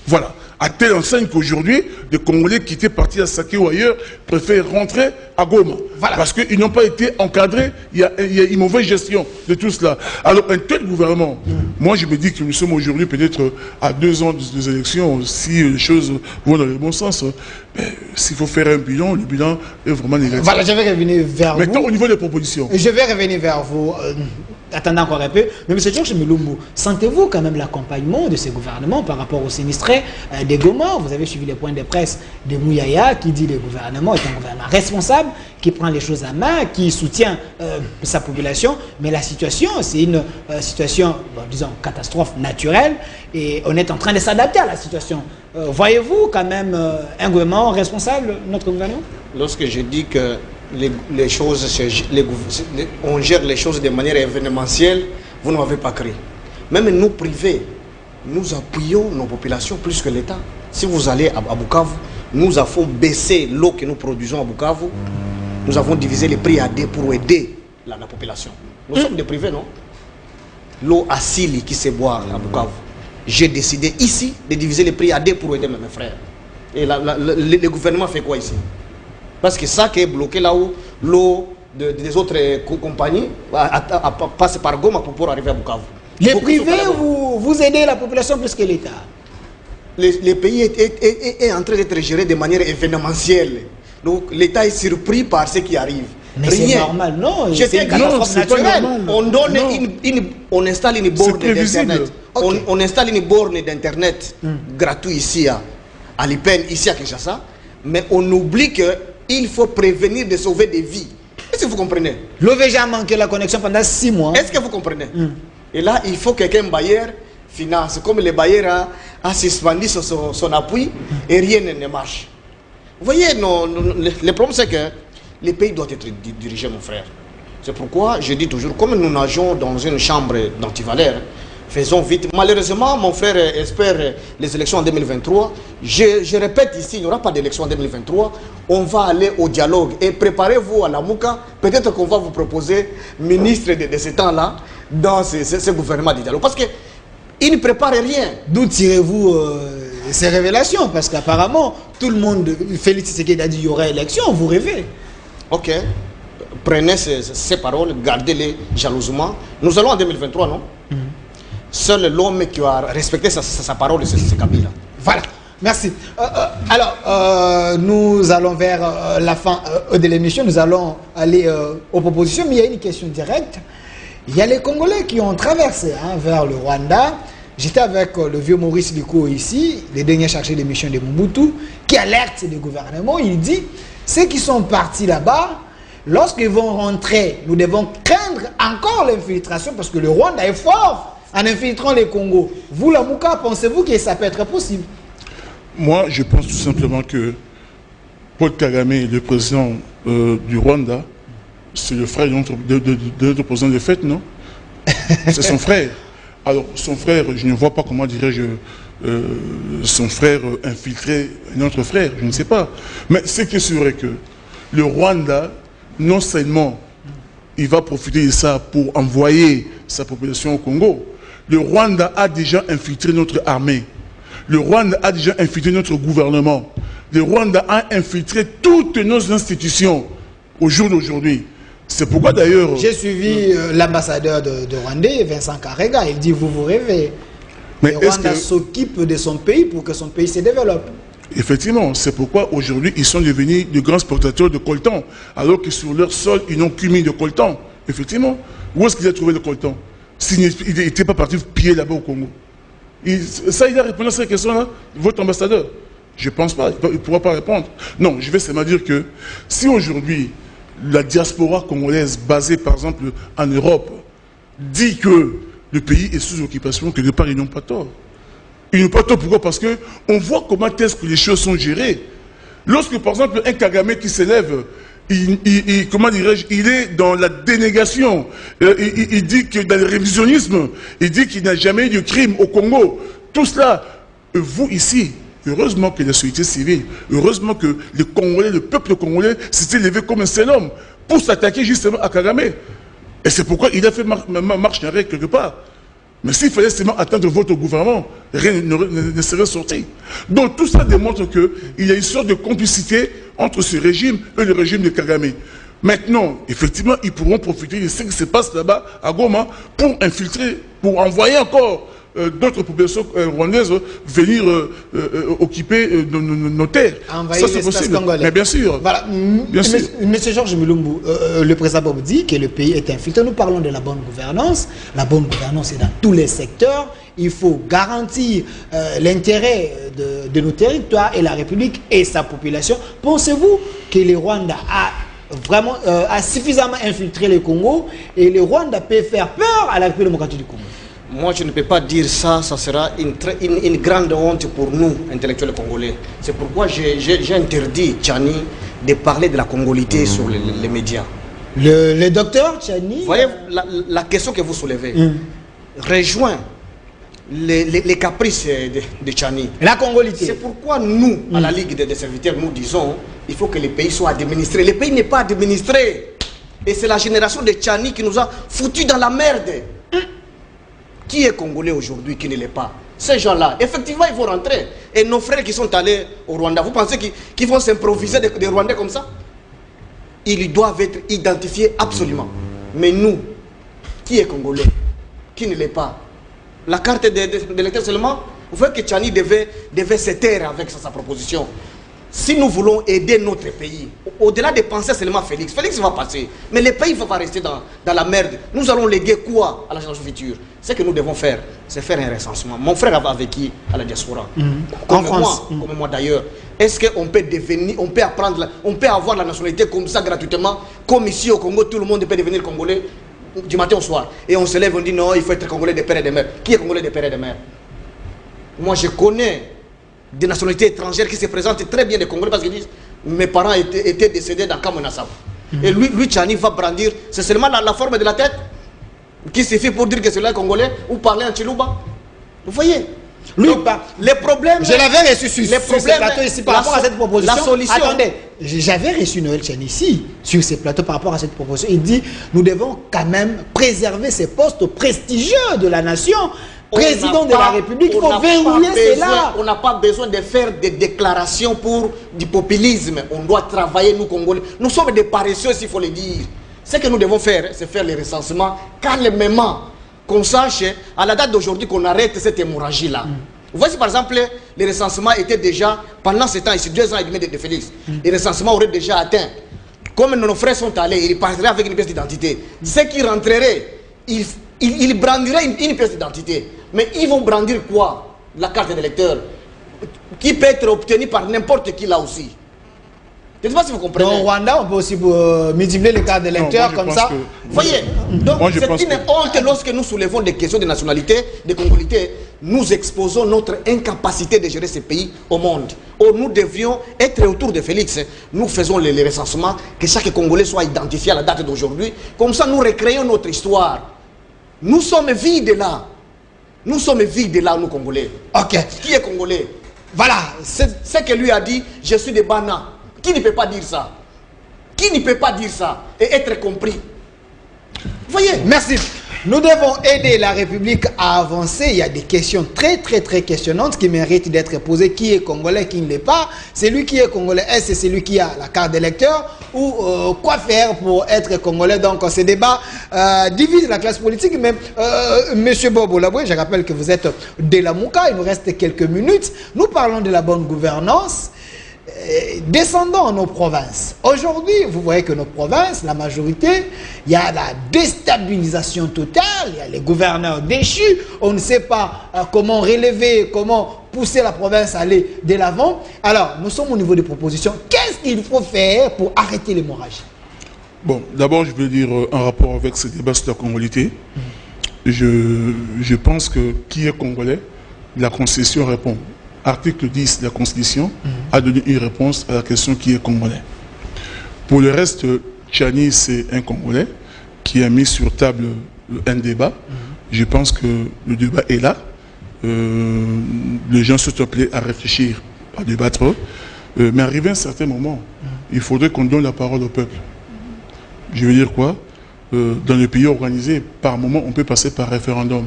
Voilà. À telle enseigne qu'aujourd'hui, les Congolais qui étaient partis à Saké ou ailleurs préfèrent rentrer à Goma. Voilà. Parce qu'ils n'ont pas été encadrés, il y a une mauvaise gestion de tout cela. Alors un tel gouvernement, moi je me dis que nous sommes aujourd'hui peut-être à 2 ans des élections, si les choses vont dans le bon sens, s'il faut faire un bilan, le bilan est vraiment négatif. Voilà, je vais revenir vers vous. Maintenant au niveau des propositions. Je vais revenir vers vous. Attendez encore un peu. Mais M. Georges Milumbu, sentez-vous quand même l'accompagnement de ces gouvernements par rapport aux sinistrés des Goma? Vous avez suivi les points de presse de Mouyaya qui dit que le gouvernement est un gouvernement responsable, qui prend les choses à main, qui soutient sa population. Mais la situation, c'est une situation, bon, disons, catastrophe naturelle et on est en train de s'adapter à la situation. Voyez-vous quand même un gouvernement responsable, notre gouvernement? Lorsque je dis que les choses, on gère les choses de manière événementielle, vous ne m'avez pas cru. Même nous privés, nous appuyons nos populations plus que l'État. Si vous allez à Bukavu, nous avons baissé l'eau que nous produisons à Bukavu. Nous avons divisé les prix à 2 pour aider la population. Nous sommes des privés, non? L'eau à Sili qui se boit à Bukavu. J'ai décidé ici de diviser les prix à 2 pour aider mes frères. Et le gouvernement fait quoi ici? Parce que ça qui est bloqué là où l'eau des autres compagnies passe par Goma pour pouvoir arriver à Bukavu. Les privés, vous aidez la population plus que l'État? le pays est en train d'être géré de manière événementielle. Donc l'État est surpris par ce qui arrive. Mais c'est normal, non? C'est une catastrophe naturelle. On installe une borne d'Internet. Okay. On installe une borne d'Internet gratuite ici à l'IPEN, ici à Kinshasa. Mais on oublie qu'il faut prévenir de sauver des vies. Est-ce que vous comprenez? L'OVG a manqué la connexion pendant 6 mois. Est-ce que vous comprenez? Et là, il faut qu'un bailleur finance. Comme le bailleur a suspendu son appui et rien ne marche. Vous voyez, le problème c'est que le pays doit être dirigé, mon frère. C'est pourquoi je dis toujours, comme nous nageons dans une chambre d'antivaleur, faisons vite. Malheureusement, mon frère espère les élections en 2023. Je répète ici, il n'y aura pas d'élection en 2023. On va aller au dialogue. Et préparez-vous à la Mouka. Peut-être qu'on va vous proposer ministre de ce temps-là dans ce gouvernement de dialogue. Parce qu'il ne prépare rien. D'où tirez-vous ces révélations? Parce qu'apparemment, tout le monde, Félix Tshisekedi a dit qu'il y aurait élection. Vous rêvez. Ok. Prenez ces paroles, gardez-les jalousement. Nous allons en 2023, non? Seul l'homme qui a respecté sa parole, c'est Kabila. Voilà, merci. Alors, nous allons vers la fin de l'émission. Nous allons aller aux propositions, mais il y a une question directe. Il y a les Congolais qui ont traversé vers le Rwanda. J'étais avec le vieux Maurice Liko ici, le dernier chargé de mission de Mobutu, qui alerte le gouvernement. Il dit, ceux qui sont partis là-bas, lorsqu'ils vont rentrer, nous devons craindre encore l'infiltration parce que le Rwanda est fort en infiltrant les Congos. Vous, la Mouka, pensez-vous que ça peut être possible? Moi, je pense tout simplement que Paul Kagame, le président du Rwanda, c'est le frère de notre président de fait, non? C'est son frère. Alors, son frère, je ne vois pas comment dirais-je, son frère infiltrer notre frère, je ne sais pas. Mais ce qui est sûr est que le Rwanda, non seulement il va profiter de ça pour envoyer sa population au Congo, le Rwanda a déjà infiltré notre armée. Le Rwanda a déjà infiltré notre gouvernement. Le Rwanda a infiltré toutes nos institutions au jour d'aujourd'hui. C'est pourquoi d'ailleurs... J'ai suivi l'ambassadeur de Rwandais, Vincent Karega. Il dit, vous rêvez. Mais le Rwanda s'occupe de son pays pour que son pays se développe. Effectivement, c'est pourquoi aujourd'hui ils sont devenus de grands exportateurs de coltan, alors que sur leur sol, ils n'ont qu'une mine de coltan. Effectivement. Où est-ce qu'il a trouvé le coltan? S'il n'était pas parti piller là-bas au Congo. Il a répondu à cette question-là, votre ambassadeur? Je ne pense pas, il ne pourra pas répondre. Non, je vais seulement dire que si aujourd'hui, la diaspora congolaise basée par exemple en Europe dit que le pays est sous occupation, quelque part ils n'ont pas tort. Ils n'ont pas tort, pourquoi? Parce qu'on voit comment est-ce que les choses sont gérées. Lorsque par exemple un Kagame qui s'élève, comment dirais-je, il est dans la dénégation, il dit que dans le révisionnisme, il dit qu'il n'y a jamais eu de crime au Congo. Tout cela, vous ici, heureusement que la société civile, heureusement que les Congolais, le peuple congolais s'était levé comme un seul homme pour s'attaquer justement à Kagame. Et c'est pourquoi il a fait marche arrière quelque part. Mais s'il fallait seulement attendre votre gouvernement, rien ne serait sorti. Donc tout ça démontre qu'il y a une sorte de complicité entre ce régime et le régime de Kagame. Maintenant, effectivement, ils pourront profiter de ce qui se passe là-bas à Goma pour infiltrer, pour envoyer encore d'autres populations rwandaises venir occuper nos terres. Envoyer ça c'est possible. Congolais. Mais bien sûr. Voilà. Bien sûr. Monsieur Georges Mulumbu, le président Bob dit que le pays est infiltré. Nous parlons de la bonne gouvernance. La bonne gouvernance est dans tous les secteurs. Il faut garantir l'intérêt de nos territoires et la République et sa population. Pensez-vous que le Rwanda a suffisamment infiltré le Congo et le Rwanda peut faire peur à la République démocratique du Congo? Moi, je ne peux pas dire ça, ça sera une grande honte pour nous, intellectuels congolais. C'est pourquoi j'ai interdit Tchani de parler de la congolité sur les médias. Le docteur Tchani... Vous voyez, la question que vous soulevez rejoint les caprices de Tchani. La congolité. C'est pourquoi nous, à la Ligue des serviteurs, nous disons il faut que le pays soit administré. Le pays n'est pas administré. Et c'est la génération de Tchani qui nous a foutus dans la merde. Qui est congolais aujourd'hui, qui ne l'est pas? Ces gens-là, effectivement, ils vont rentrer. Et nos frères qui sont allés au Rwanda, vous pensez qu'ils vont s'improviser des Rwandais comme ça? Ils doivent être identifiés absolument. Mais nous, qui est congolais, qui ne l'est pas? La carte d'électeur seulement, Vous voyez que Tchani devait se taire avec sa proposition. Si nous voulons aider notre pays, au-delà de penser seulement Félix va passer, mais le pays ne va pas rester dans la merde. Nous allons léguer quoi à la génération future? Ce que nous devons faire, c'est faire un recensement. Mon frère a vécu à la diaspora, comme moi d'ailleurs. Est-ce qu'on peut devenir, on peut avoir la nationalité comme ça gratuitement, comme ici au Congo, tout le monde peut devenir congolais du matin au soir. Et on se lève, on dit non, il faut être congolais de père et de mère. Qui est congolais de père et de mère? Moi, je connais des nationalités étrangères qui se présentent très bien des Congolais parce qu'ils disent mes parents étaient décédés dans Kamonasab. Et lui, Tchani va brandir, c'est seulement la forme de la tête qui suffit pour dire que c'est là Congolais ou parler en Chiluba. Vous voyez? Lui, les problèmes. Je l'avais reçu sur les problèmes, ce plateau ici par rapport à cette proposition. La solution. Attendez, j'avais reçu Noël Tchani ici sur ce plateau par rapport à cette proposition. Il dit nous devons quand même préserver ces postes prestigieux de la nation. Président de la République, il faut verrouiller cela. On n'a pas besoin de faire des déclarations pour du populisme. On doit travailler, nous, Congolais. Nous sommes des paresseux, s'il faut le dire. Ce que nous devons faire, c'est faire les recensements calmement. Qu'on sache, à la date d'aujourd'hui, qu'on arrête cette hémorragie-là. Vous voyez, si par exemple, les recensements étaient déjà, pendant ce temps, ici, 2 ans et demi de Félix, les recensements auraient déjà atteint. Comme nos frères sont allés, ils partiraient avec une pièce d'identité. Ceux qui rentreraient, ils brandiraient une pièce d'identité. Mais ils vont brandir quoi? La carte d'électeur, qui peut être obtenue par n'importe qui là aussi. Je ne sais pas si vous comprenez. Au Rwanda, on peut aussi multiplier les cartes d'électeurs comme ça. Vous voyez, donc c'est une honte lorsque nous soulevons des questions de nationalité, de congolité. Nous exposons notre incapacité de gérer ce pays au monde. Or, nous devions être autour de Félix. Nous faisons les recensements, que chaque Congolais soit identifié à la date d'aujourd'hui. Comme ça, nous recréons notre histoire. Nous sommes vides là. Nous sommes vides là, nous Congolais. Ok. Qui est Congolais? Voilà. C'est ce que lui a dit, je suis de Bana. Qui ne peut pas dire ça? Qui ne peut pas dire ça et être compris? Vous voyez? Merci. Nous devons aider la République à avancer. Il y a des questions très questionnantes qui méritent d'être posées. Qui est Congolais, qui ne l'est pas? Celui qui est Congolais, est-ce que c'est celui qui a la carte d'électeur? Ou quoi faire pour être Congolais? Donc ces débats divisent la classe politique. Mais Monsieur Bobo Laboué, je rappelle que vous êtes de la Mouka. Il nous reste quelques minutes. Nous parlons de la bonne gouvernance. Descendons à nos provinces. Aujourd'hui, vous voyez que nos provinces, la majorité, il y a la déstabilisation totale, il y a les gouverneurs déchus, on ne sait pas comment relever, comment pousser la province à aller de l'avant. Alors, nous sommes au niveau des propositions. Qu'est-ce qu'il faut faire pour arrêter l'hémorragie? Bon, d'abord, je veux dire, en rapport avec ce débat sur la congolité, je pense que qui est Congolais, la Constitution répond. Article 10 de la Constitution a donné une réponse à la question qui est Congolais. Pour le reste, Tchani, c'est un Congolais qui a mis sur table un débat. Je pense que le débat est là. Les gens se sont appelés à réfléchir, à débattre. Mais arrivé à un certain moment, il faudrait qu'on donne la parole au peuple. Je veux dire quoi? Dans les pays organisés, par moment, on peut passer par référendum.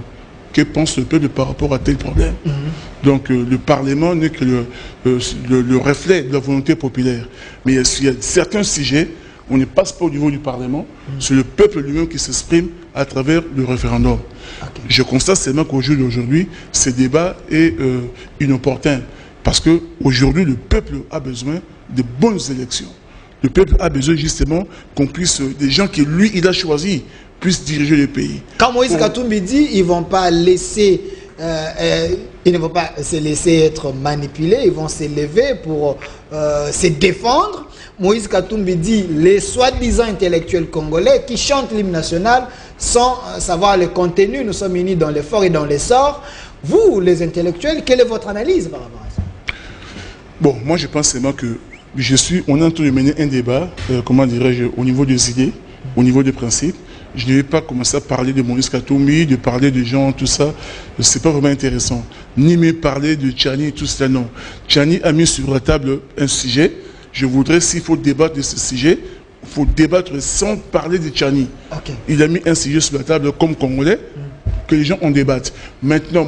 Que pense le peuple par rapport à tel problème? Donc le Parlement n'est que le reflet de la volonté populaire. Mais il y a certains sujets, on ne passe pas au niveau du Parlement, c'est le peuple lui-même qui s'exprime à travers le référendum. Je constate seulement qu'au jour d'aujourd'hui, ce débat est inopportun. Parce qu'aujourd'hui, le peuple a besoin de bonnes élections. Le peuple a besoin justement qu'on puisse, des gens que lui, il a choisi, puissent diriger le pays. Quand Moïse Katumbi dit, ils ne vont pas laisser, ils ne vont pas se laisser être manipulés, ils vont s'élever pour se défendre. Moïse Katumbi dit, les soi-disant intellectuels congolais qui chantent l'hymne national sans savoir le contenu, nous sommes unis dans l'effort et dans l'essor. Vous, les intellectuels, quelle est votre analyse par rapport à ça? Bon, moi je pense seulement que on est en train de mener un débat, comment dirais-je, au niveau des idées, au niveau des principes. Je ne vais pas commencer à parler de Moïse Katumbi, de parler de gens, tout ça. Ce n'est pas vraiment intéressant. Ni me parler de Tchani et tout cela, non. Tchani a mis sur la table un sujet. Je voudrais, s'il faut débattre de ce sujet, il faut débattre sans parler de Tchani. Il a mis un sujet sur la table comme Congolais, que les gens en débattent. Maintenant,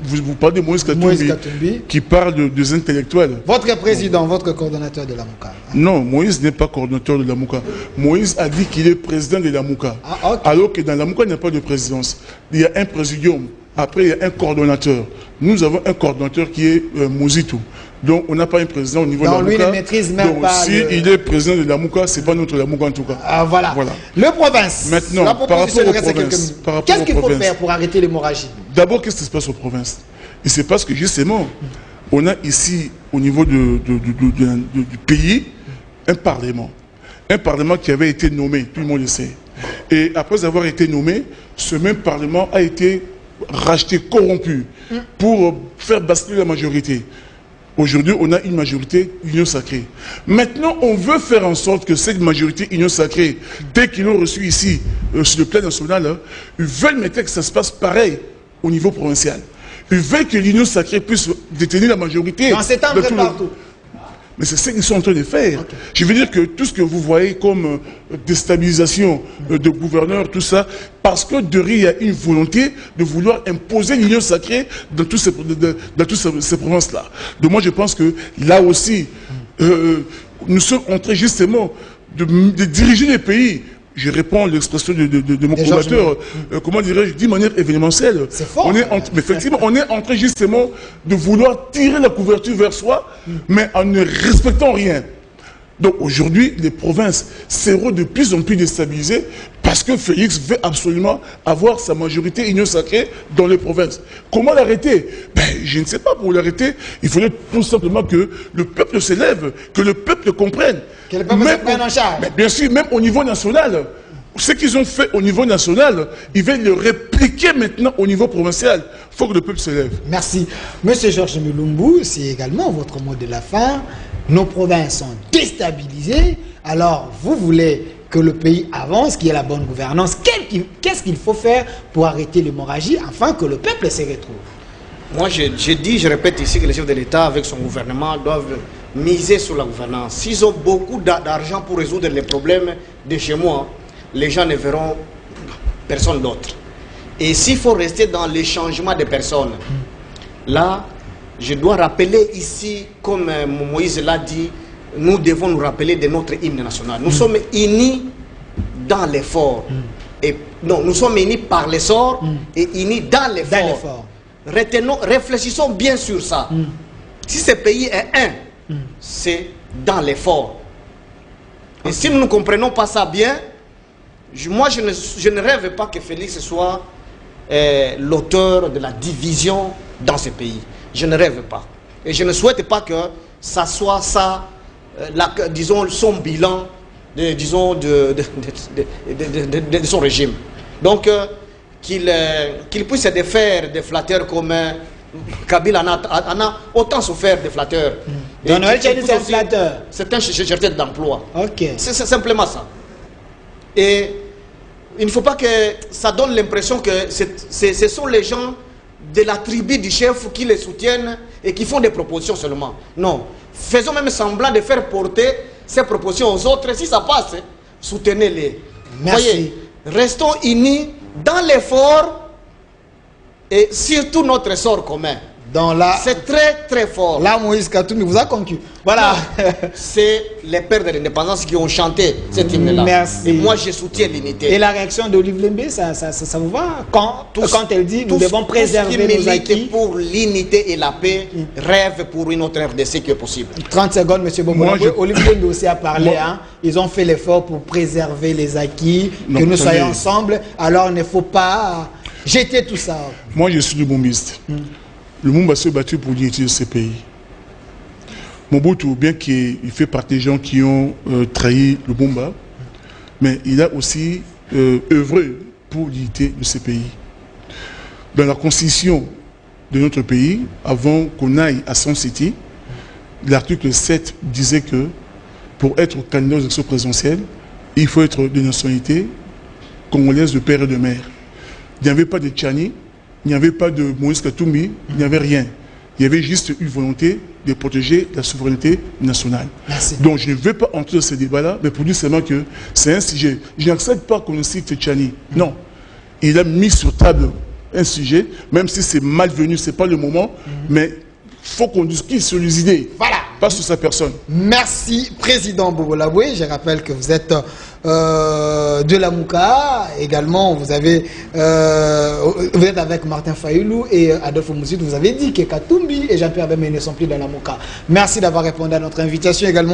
vous parlez de Moïse Katumbi qui parle des intellectuels. Votre président, votre coordonnateur de la Mouka. Non, Moïse n'est pas coordonnateur de la Mouka. Moïse a dit qu'il est président de la Mouka. Alors que dans la Mouka, il n'y a pas de présidence. Il y a un présidium Après, il y a un coordonnateur. Nous avons un coordonnateur qui est Mozito. Donc, on n'a pas un président au niveau de la lui Mouka. ne maîtrise même donc, pas. Si il est président de la Mouka, ce n'est pas notre la Mouka en tout cas. Voilà. Le province. Maintenant, par rapport aux provinces. Qu'est-ce qu'il faut faire pour arrêter l'hémorragie? D'abord, qu'est-ce qui se passe aux provinces? Il se passe que justement, on a ici, au niveau du pays, un parlement. Un parlement qui avait été nommé, tout le monde le sait. Et après avoir été nommé, ce même parlement a été racheté, corrompu, pour faire basculer la majorité. Aujourd'hui, on a une majorité union sacrée. Maintenant, on veut faire en sorte que cette majorité union sacrée, dès qu'ils l'ont reçu ici, sur le plan national, ils veulent maintenant que ça se passe pareil au niveau provincial. Ils veulent que l'union sacrée puisse détenir la majorité. Dans cet temps partout. Mais c'est ce qu'ils sont en train de faire. Okay. Je veux dire que tout ce que vous voyez comme déstabilisation de gouverneurs, tout ça, parce que de rire, il y a une volonté de vouloir imposer l'union sacrée dans toutes ces provinces-là. Donc moi, je pense que là aussi, nous sommes en train justement de diriger les pays. Je réponds à l'expression de mon combatteur, comment dirais-je, d'une manière événementielle. C'est fort. Effectivement, on est en train justement de vouloir tirer la couverture vers soi, mais en ne respectant rien. Donc aujourd'hui, les provinces seront de plus en plus déstabilisées parce que Félix veut absolument avoir sa majorité union sacrée dans les provinces. Comment l'arrêter? Je ne sais pas. Pour l'arrêter, il faudrait tout simplement que le peuple s'élève, que le peuple comprenne. Que le peuple se prenne en charge. Bien sûr, même au niveau national. Ce qu'ils ont fait au niveau national, ils veulent le répliquer maintenant au niveau provincial. Il faut que le peuple se lève. Merci. Monsieur Georges Mulumbu, c'est également votre mot de la fin. Nos provinces sont déstabilisées. Alors, vous voulez que le pays avance, qu'il y ait la bonne gouvernance. Qu'est-ce qu'il faut faire pour arrêter l'hémorragie afin que le peuple se retrouve? Moi, je répète ici que les chefs de l'État, avec son gouvernement, doivent miser sur la gouvernance. S'ils ont beaucoup d'argent pour résoudre les problèmes de chez moi, les gens ne verront personne d'autre. Et s'il faut rester dans les changements de personnes, là, je dois rappeler ici, comme Moïse l'a dit, nous devons nous rappeler de notre hymne national. Nous sommes unis dans l'effort. Non, nous sommes unis par l'essor et unis dans l'effort. Réfléchissons bien sur ça. Si ce pays est un, c'est dans l'effort. Et si nous ne comprenons pas ça bien, moi je ne rêve pas que Félix soit l'auteur de la division dans ce pays. Je ne rêve pas. Et je ne souhaite pas que ça soit ça, disons, son bilan de son régime. Donc, qu'il puisse se défaire des flatteurs comme Kabila en a autant souffert des flatteurs. C'est un flatteur. C'est un chercheur d'emploi. Okay. C'est simplement ça. Et il ne faut pas que ça donne l'impression que ce sont les gens de la tribu du chef qui les soutiennent et qui font des propositions seulement. Non. Faisons même semblant de faire porter ces propositions aux autres. Si ça passe, soutenez-les. Voyez, restons unis dans l'effort et surtout notre sort commun. C'est très très fort. Là, Moïse Katoumi vous a conquis. Voilà. C'est les pères de l'indépendance qui ont chanté cette hymne-là. Merci. Et moi, je soutiens l'unité. Et la réaction d'Olive Lembe, ça vous va quand elle dit nous devons préserver nos acquis pour l'unité et la paix, rêve pour une autre RDC qui est possible. 30 secondes, M. Bobo. Olive Lembe aussi a parlé. Ils ont fait l'effort pour préserver les acquis, que nous soyons ensemble. Alors, il ne faut pas jeter tout ça. Moi, je suis le bombiste. Le Mumba s'est battu pour l'unité de ce pays. Mobutu, bien qu'il fait partie des gens qui ont trahi le Mumba, mais il a aussi œuvré pour l'unité de ce pays. Dans la constitution de notre pays, avant qu'on aille à Sun City, l'article 7 disait que pour être candidat aux élections présidentielles, il faut être de nationalité congolaise de père et de mère. Il n'y avait pas de Tchani, il n'y avait pas de Moïse Katoumi, il n'y avait rien. Il y avait juste une volonté de protéger la souveraineté nationale. Merci. Donc je ne veux pas entrer dans ce débat-là, mais pour dire seulement que c'est un sujet. Je n'accepte pas qu'on cite Tchani. Non. Il a mis sur table un sujet, même si c'est malvenu, ce n'est pas le moment, mais il faut qu'on discute sur les idées. Voilà. pas sur sa personne. Merci, Président Bobo Laboué. Je rappelle que vous êtes de la Mouka. Également, vous êtes avec Martin Fayoulou et Adolphe Moussit. Vous avez dit que Katumbi et Jean-Pierre Bemba ne sont plus dans la Mouka. Merci d'avoir répondu à notre invitation également.